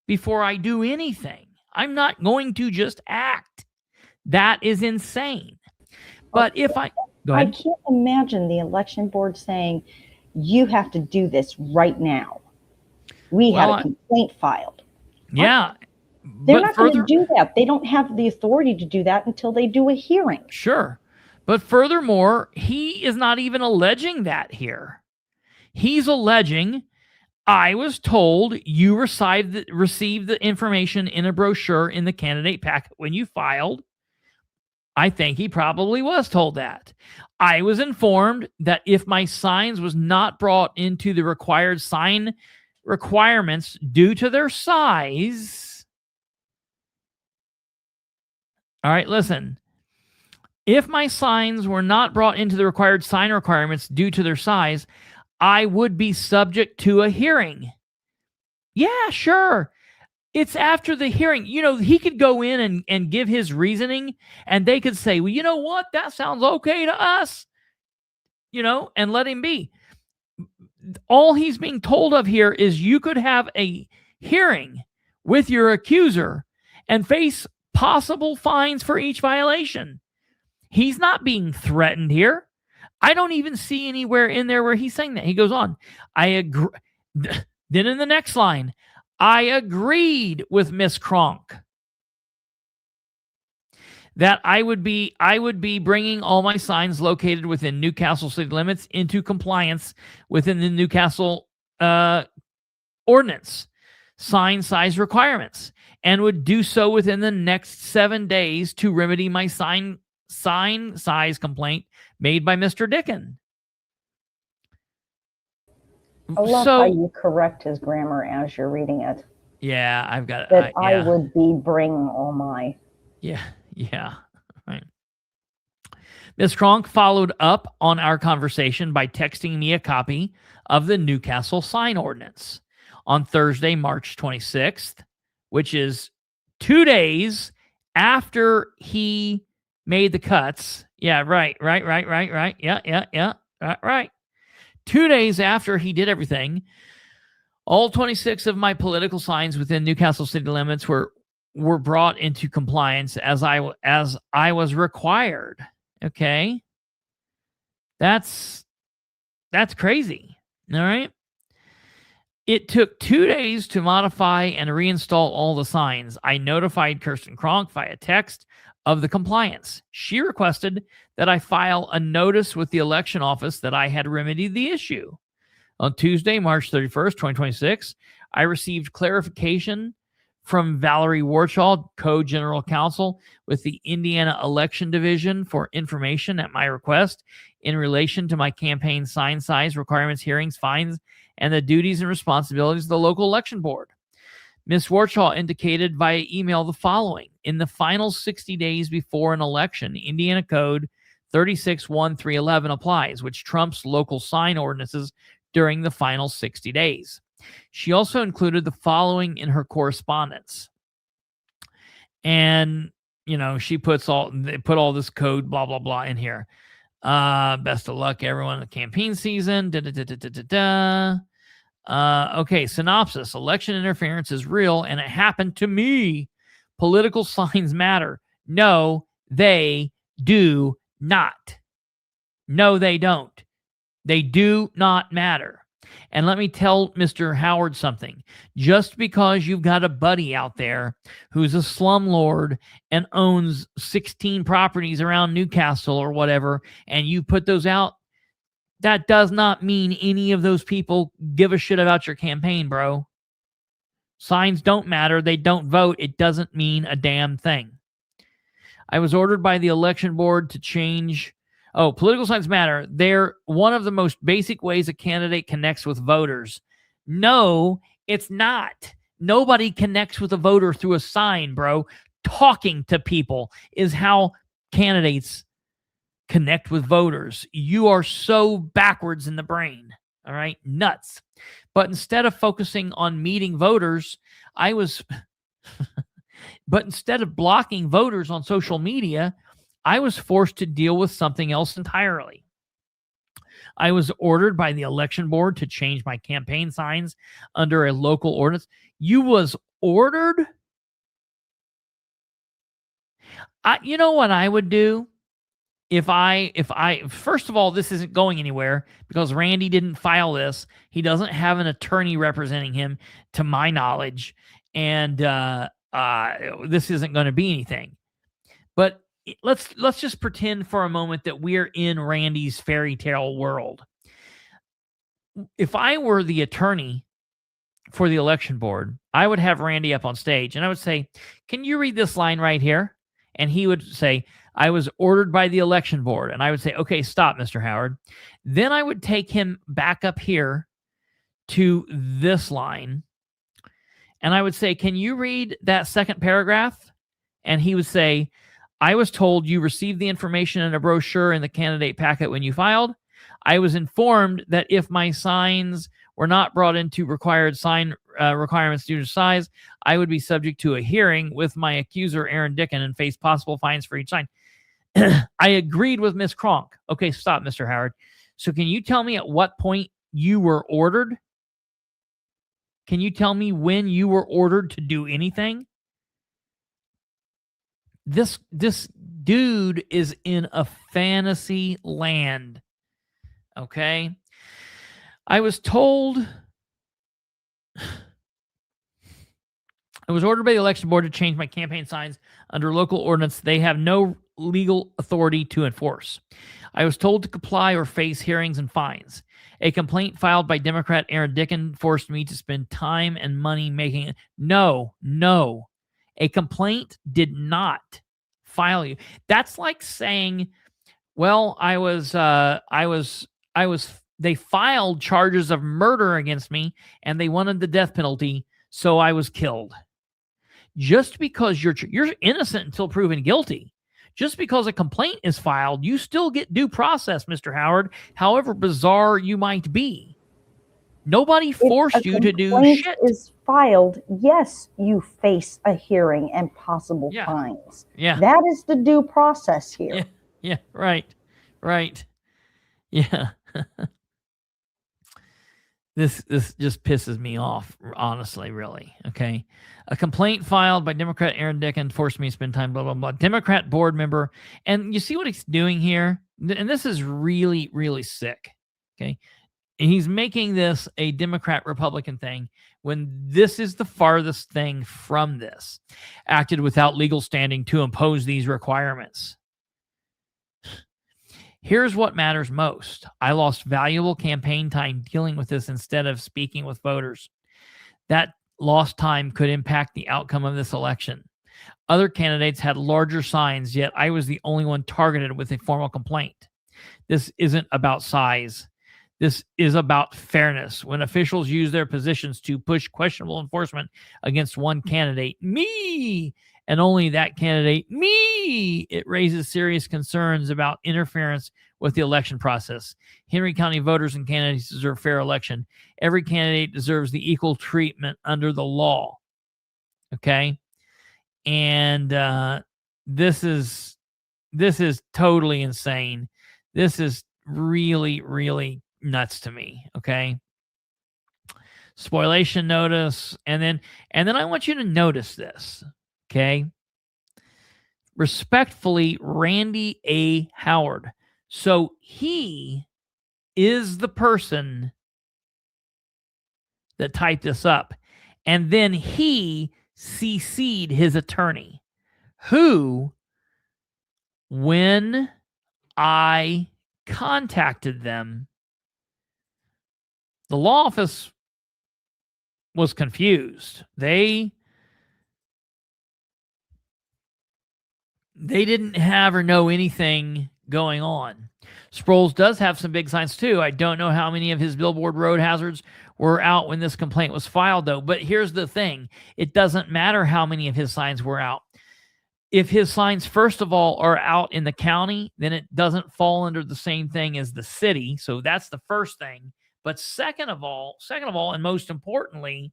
before I do anything. I'm not going to just act. That is insane. But if I go ahead. I can't imagine the election board saying, you have to do this right now. We had a complaint filed. Yeah. They're not going to do that. They don't have the authority to do that until they do a hearing. Sure. But furthermore, he is not even alleging that here. He's alleging, I was told you received the information in a brochure in the candidate packet when you filed. I think he probably was told that. I was informed that if my signs was not brought into the required sign requirements due to their size, All right, listen. If my signs were not brought into the required sign requirements due to their size, I would be subject to a hearing. Yeah, sure. It's after the hearing. He could go in and give his reasoning, and they could say, well, you know what? That sounds okay to us, and let him be. All he's being told of here is you could have a hearing with your accuser and face possible fines for each violation. He's not being threatened here. I don't even see anywhere in there where he's saying that. He goes on, I agree. Then in the next line, I agreed with Miss Kronk that I would be bringing all my signs located within Newcastle city limits into compliance within the Newcastle ordinance sign size requirements, and would do so within the next 7 days to remedy my sign size complaint made by Mr. Dickin. I love how you correct his grammar as you're reading it. Yeah, I've got that. I would be bringing all my. Yeah, right. Ms. Kronk followed up on our conversation by texting me a copy of the Newcastle sign ordinance on Thursday, March 26th, which is 2 days after he made the cuts. Yeah, right. Yeah, right. 2 days after he did everything, all 26 of my political signs within Newcastle city limits were brought into compliance as I was required. Okay, that's crazy. All right. It took 2 days to modify and reinstall all the signs. I notified Kirsten Kronk via text of the compliance. She requested that I file a notice with the election office that I had remedied the issue. On Tuesday, March 31st, 2026, I received clarification from Valerie Warchall, Co-General Counsel with the Indiana Election Division, for information at my request in relation to my campaign sign size requirements, hearings, fines, and the duties and responsibilities of the local election board. Ms. Warchall indicated via email the following: in the final 60 days before an election, Indiana Code 361311 applies, which trumps local sign ordinances during the final 60 days. She also included the following in her correspondence. And, she put all this code, blah, blah, blah in here. Best of luck, everyone, in the campaign season. Okay, synopsis. Election interference is real, and it happened to me. Political signs matter. No, they do not. No, they don't. They do not matter. And let me tell Mr. Howard something. Just because you've got a buddy out there who's a slumlord and owns 16 properties around Newcastle or whatever, and you put those out, that does not mean any of those people give a shit about your campaign, bro. Signs don't matter. They don't vote. It doesn't mean a damn thing. I was ordered by the election board to change. Oh, political signs matter. They're one of the most basic ways a candidate connects with voters. No, it's not. Nobody connects with a voter through a sign, bro. Talking to people is how candidates connect with voters. You are so backwards in the brain. All right? Nuts. But instead of focusing on meeting voters, but instead of blocking voters on social media, I was forced to deal with something else entirely. I was ordered by the election board to change my campaign signs under a local ordinance. You was ordered? You know what I would do? If I, first of all, this isn't going anywhere because Randy didn't file this. He doesn't have an attorney representing him, to my knowledge. And this isn't going to be anything. But let's just pretend for a moment that we're in Randy's fairy tale world. If I were the attorney for the election board, I would have Randy up on stage and I would say, can you read this line right here? And he would say, I was ordered by the election board. And I would say, okay, stop, Mr. Howard. Then I would take him back up here to this line. And I would say, can you read that second paragraph? And he would say, I was told you received the information in a brochure in the candidate packet when you filed. I was informed that if my signs were not brought into required sign requirements due to size, I would be subject to a hearing with my accuser, Aaron Dicken, and face possible fines for each sign. I agreed with Miss Kronk. Okay, stop, Mr. Howard. So can you tell me at what point you were ordered? Can you tell me when you were ordered to do anything? This dude is in a fantasy land. Okay? I was ordered by the election board to change my campaign signs under local ordinance they have no legal authority to enforce. I was told to comply or face hearings and fines. A complaint filed by Democrat Aaron Dicken forced me to spend time and money making it. No. A complaint did not file you. That's like saying, well, they filed charges of murder against me and they wanted the death penalty, so I was killed. Just because you're innocent until proven guilty. Just because a complaint is filed, you still get due process, Mr. Howard, however bizarre you might be. Nobody forced you to do shit. If is filed, yes, you face a hearing and possible fines. Yeah. That is the due process here. Yeah, right. Yeah. This just pisses me off, honestly, really. Okay. A complaint filed by Democrat Aaron Dicken forced me to spend time, blah, blah, blah. Democrat board member. And you see what he's doing here? And this is really, really sick. Okay. And he's making this a Democrat-Republican thing when this is the farthest thing from this. Acted without legal standing to impose these requirements. Here's what matters most. I lost valuable campaign time dealing with this instead of speaking with voters. That lost time could impact the outcome of this election. Other candidates had larger signs, yet I was the only one targeted with a formal complaint. This isn't about size. This is about fairness. When officials use their positions to push questionable enforcement against one candidate, me, and only that candidate, me, it raises serious concerns about interference with the election process. Henry County voters and candidates deserve fair election. Every candidate deserves the equal treatment under the law. Okay? And this is totally insane. This is really, really nuts to me. Okay? Spoliation notice. And then I want you to notice this. Okay. Respectfully, Randy A. Howard. So he is the person that typed this up. And then he CC'd his attorney, who, when I contacted them, the law office was confused. They didn't have or know anything going on. Sproles does have some big signs too. I don't know how many of his billboard road hazards were out when this complaint was filed, though. But here's the thing. It doesn't matter how many of his signs were out. If his signs, first of all, are out in the county, then it doesn't fall under the same thing as the city. So that's the first thing. But second of all, and most importantly,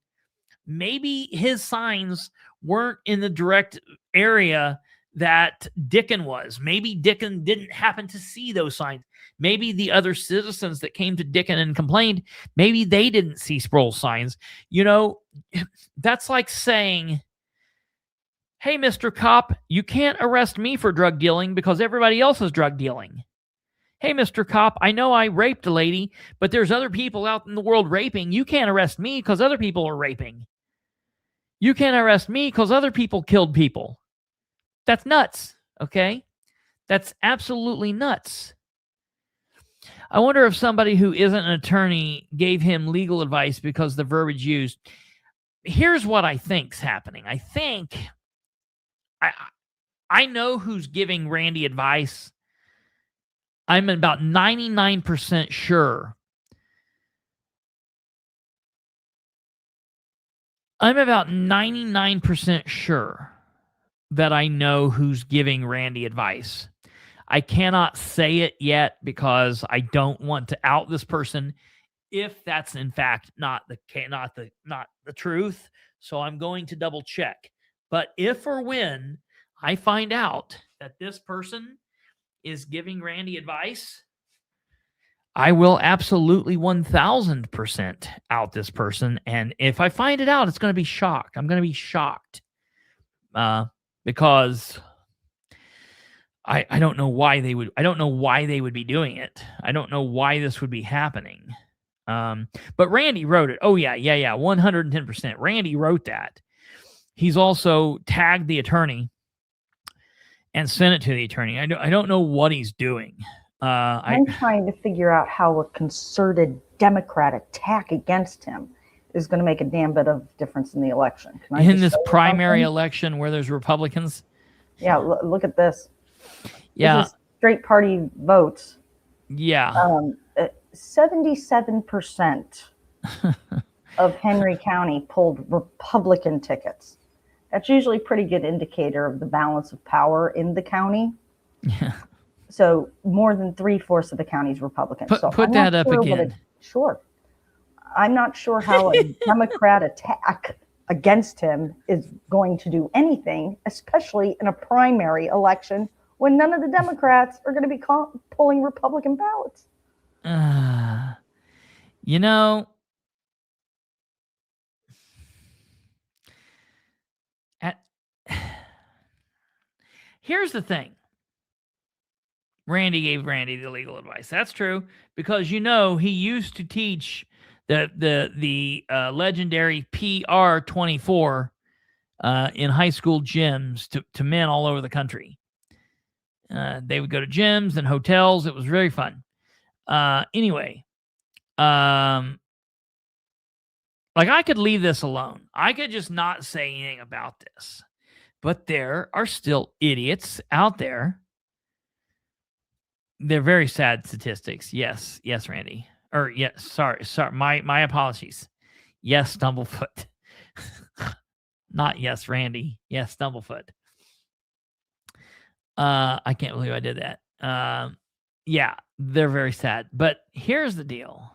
maybe his signs weren't in the direct area that Dicken was. Maybe Dicken didn't happen to see those signs. Maybe the other citizens that came to Dicken and complained, maybe they didn't see Sproles signs. You know, that's like saying, hey, Mr. Cop, you can't arrest me for drug dealing because everybody else is drug dealing. Hey, Mr. Cop, I know I raped a lady, but there's other people out in the world raping. You can't arrest me because other people are raping. You can't arrest me because other people killed people. That's nuts, okay? That's absolutely nuts. I wonder if somebody who isn't an attorney gave him legal advice because the verbiage used. Here's what I think's happening. I think I know who's giving Randy advice. I'm about 99% sure. I'm about 99% sure that I know who's giving Randy advice. I cannot say it yet because I don't want to out this person if that's in fact not the truth. So I'm going to double check. But if or when I find out that this person is giving Randy advice, I will absolutely 1000% out this person. And if I find it out, it's going to be shocked. I'm going to be shocked because I don't know why they would. I don't know why they would be doing it. I don't know why this would be happening. But Randy wrote it. Oh yeah, 110%. Randy wrote that. He's also tagged the attorney and sent it to the attorney. I don't know what he's doing. I'm trying to figure out how a concerted Democrat attack against him is going to make a damn bit of difference in the election. In this primary election where there's Republicans? Yeah, look at this. Yeah. This is straight party votes. Yeah. 77% of Henry County pulled Republican tickets. That's usually a pretty good indicator of the balance of power in the county. Yeah. So more than 3/4 of the county's Republican. Put that up again. Sure. I'm not sure how a Democrat attack against him is going to do anything, especially in a primary election when none of the Democrats are going to be pulling Republican ballots. You know, here's the thing. Randy gave Randy the legal advice. That's true because he used to teach the legendary PR 24 in high school gyms to men all over the country. They would go to gyms and hotels. It was very fun. Anyway, like I could leave this alone. I could just not say anything about this. But there are still idiots out there. They're very sad statistics. Yes, Randy. Or yes, sorry. My apologies. Yes, Stumblefoot. Not yes, Randy. Yes, Stumblefoot. I can't believe I did that. Yeah, they're very sad. But here's the deal.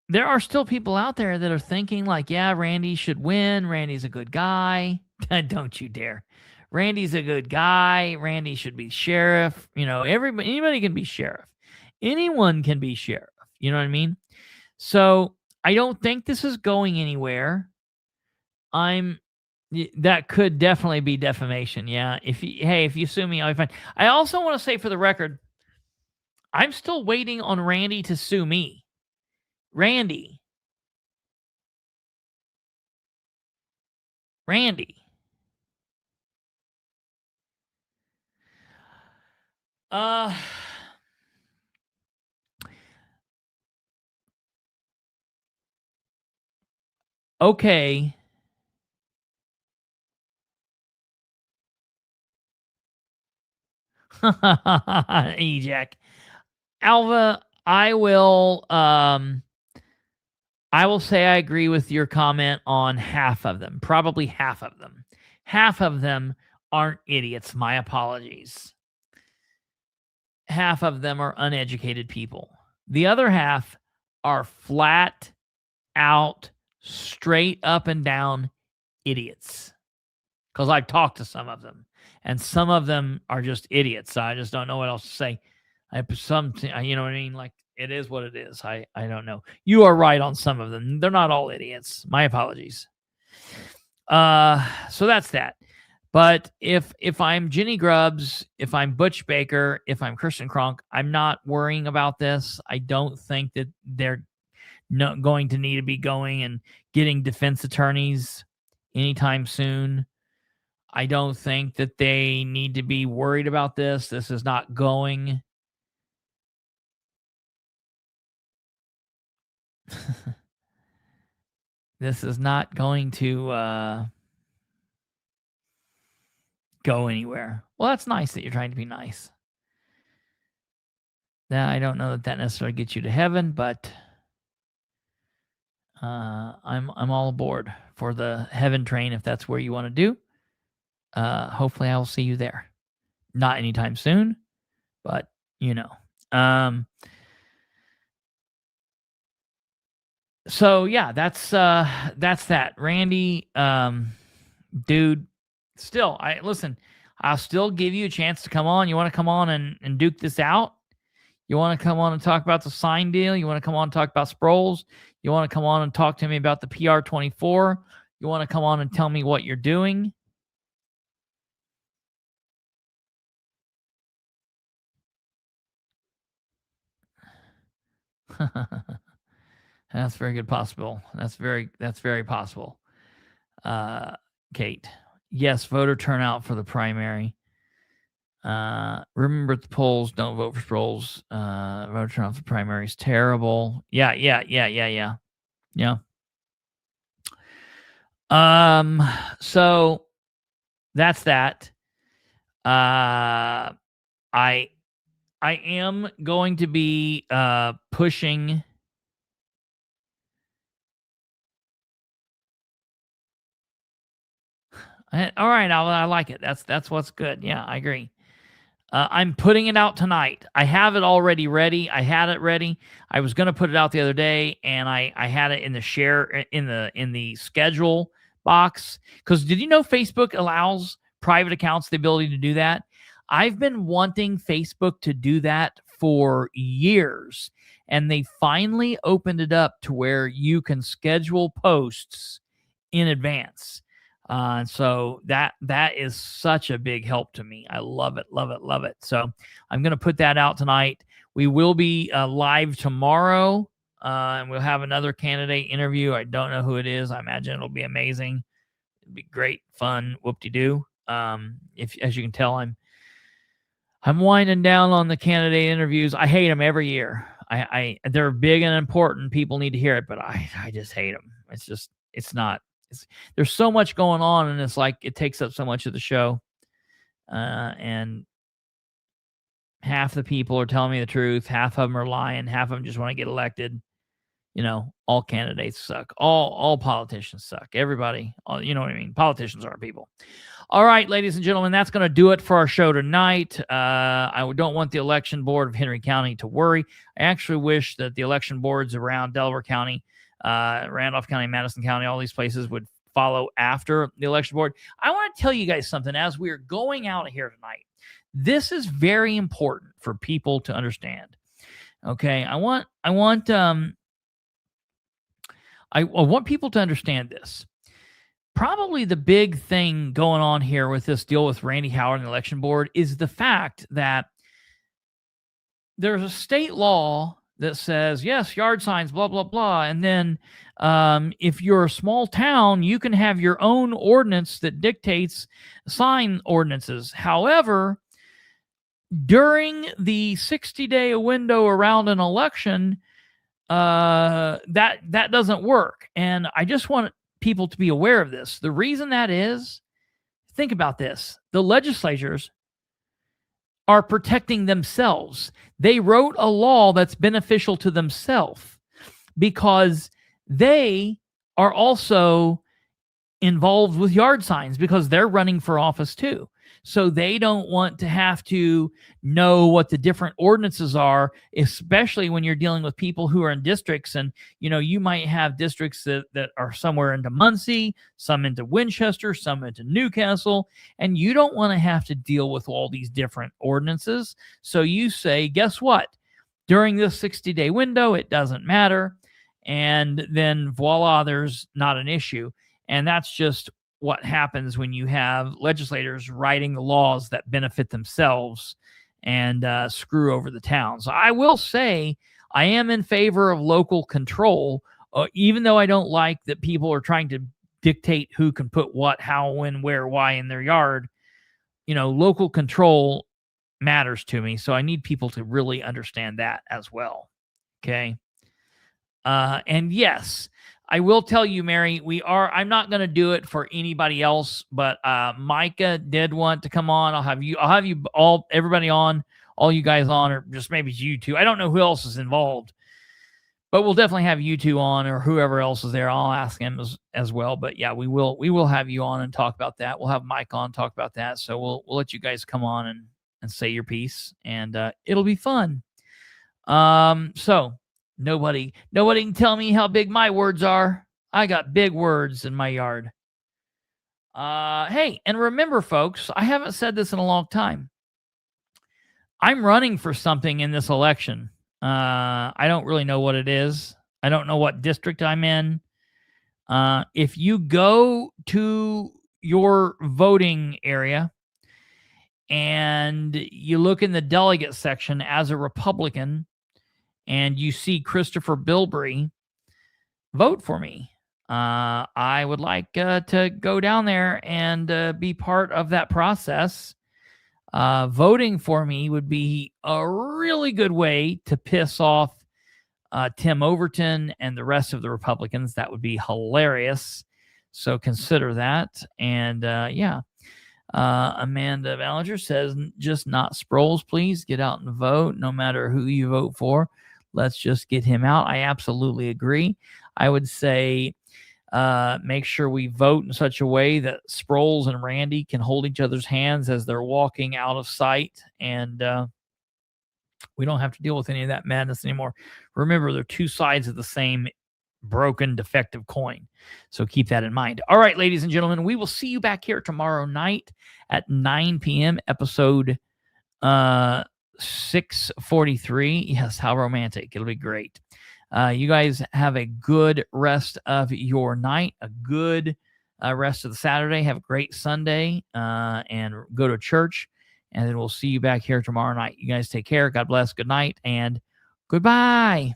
There are still people out there that are thinking like, yeah, Randy should win. Randy's a good guy. Don't you dare. Randy's a good guy. Randy should be sheriff. Anybody can be sheriff. Anyone can be sheriff. You know what I mean? So I don't think this is going anywhere. That could definitely be defamation. Yeah. If you sue me, I'll be fine. I also want to say for the record, I'm still waiting on Randy to sue me. Randy. Okay. Ejac. Alva, I will say I agree with your comment on half of them. Probably half of them. Half of them aren't idiots. My apologies. Half of them are uneducated people. The other half are flat out, straight up and down idiots. Because I've talked to some of them. And some of them are just idiots. I just don't know what else to say. You know what I mean? Like, it is what it is. I don't know. You are right on some of them. They're not all idiots. My apologies. So that's that. But if I'm Ginny Grubbs, if I'm Butch Baker, if I'm Christian Kronk, I'm not worrying about this. I don't think that they're not going to need to be going and getting defense attorneys anytime soon. I don't think that they need to be worried about this. This is not going. This is not going to go anywhere. Well, that's nice that you're trying to be nice. Now, I don't know that necessarily gets you to heaven, but I'm all aboard for the heaven train if that's where you want to do. Hopefully, I will see you there. Not anytime soon, but So yeah, that's that. Randy, dude. Still, I'll still give you a chance to come on. You want to come on and duke this out? You want to come on and talk about the sign deal? You want to come on and talk about Sproles? You want to come on and talk to me about the PR24? You want to come on and tell me what you're doing? That's very good possible. That's very possible. Kate. Yes, voter turnout for the primary. Remember the polls, don't vote for Sproles. Voter turnout for the primary is terrible. Yeah. So that's that. I am going to be pushing all right, I like it. That's what's good. Yeah, I agree. I'm putting it out tonight. I have it already ready. I had it ready. I was going to put it out the other day, and I had it in the share in the schedule box. Because did you know Facebook allows private accounts the ability to do that? I've been wanting Facebook to do that for years, and they finally opened it up to where you can schedule posts in advance. So that is such a big help to me. I love it. So I'm going to put that out tonight. We will be live tomorrow, and we'll have another candidate interview. I don't know who it is. I imagine it'll be amazing. It'll be great fun. Whoop-de-doo. If, as you can tell, I'm winding down on the candidate interviews. I hate them every year. They're big and important. People need to hear it, but I just hate them. There's so much going on, and it's like it takes up so much of the show. And half the people are telling me the truth. Half of them are lying. Half of them just want to get elected. All candidates suck. All politicians suck. Everybody, you know what I mean? Politicians are people. All right, ladies and gentlemen, that's going to do it for our show tonight. I don't want the election board of Henry County to worry. I actually wish that the election boards around Delaware County, Randolph County, Madison County, all these places would follow after the election board. I want to tell you guys something as we're going out here tonight. This is very important for people to understand. Okay, I want people to understand this. Probably the big thing going on here with this deal with Randy Howard and the election board is the fact that there's a state law that says, yes, yard signs, blah, blah, blah. And then if you're a small town, you can have your own ordinance that dictates sign ordinances. However, during the 60-day window around an election, that doesn't work. And I just want people to be aware of this. The reason that is, think about this. The legislatures are protecting themselves. They wrote a law that's beneficial to themselves because they are also involved with yard signs because they're running for office too. So they don't want to have to know what the different ordinances are, especially when you're dealing with people who are in districts. And, you might have districts that are somewhere into Muncie, some into Winchester, some into Newcastle, and you don't want to have to deal with all these different ordinances. So you say, guess what? During this 60-day window, it doesn't matter. And then voila, there's not an issue. And that's just what happens when you have legislators writing the laws that benefit themselves and screw over the town. So I will say I am in favor of local control, even though I don't like that people are trying to dictate who can put what, how, when, where, why in their yard. Local control matters to me. So I need people to really understand that as well. Okay. And yes, I will tell you, Mary, I'm not going to do it for anybody else, but Micah did want to come on. I'll have you everybody on all you guys on, or just maybe you two. I don't know who else is involved, but we'll definitely have you two on, or whoever else is there. I'll ask him as well. But yeah, we will have you on and talk about that. We'll have Mike on, talk about that. So we'll let you guys come on and say your piece, and it'll be fun. So nobody can tell me how big my words are. I got big words in my yard. Hey, and remember, folks, I haven't said this in a long time. I'm running for something in this election. I don't really know what it is. I don't know what district I'm in. If you go to your voting area and you look in the delegate section as a Republican and you see Kristopher Bilbrey, vote for me. I would like to go down there and be part of that process. Voting for me would be a really good way to piss off Tim Overton and the rest of the Republicans. That would be hilarious. So consider that. And Amanda Ballinger says, just not Sproles, please. Get out and vote, no matter who you vote for. Let's just get him out. I absolutely agree. I would say make sure we vote in such a way that Sproles and Randy can hold each other's hands as they're walking out of sight, and we don't have to deal with any of that madness anymore. Remember, they're two sides of the same broken, defective coin. So keep that in mind. All right, ladies and gentlemen, we will see you back here tomorrow night at 9 p.m., episode 643. Yes, how romantic. It'll be great. You guys have a good rest of your night, a good rest of the Saturday. Have a great Sunday and go to church. And then we'll see you back here tomorrow night. You guys take care. God bless. Good night and goodbye.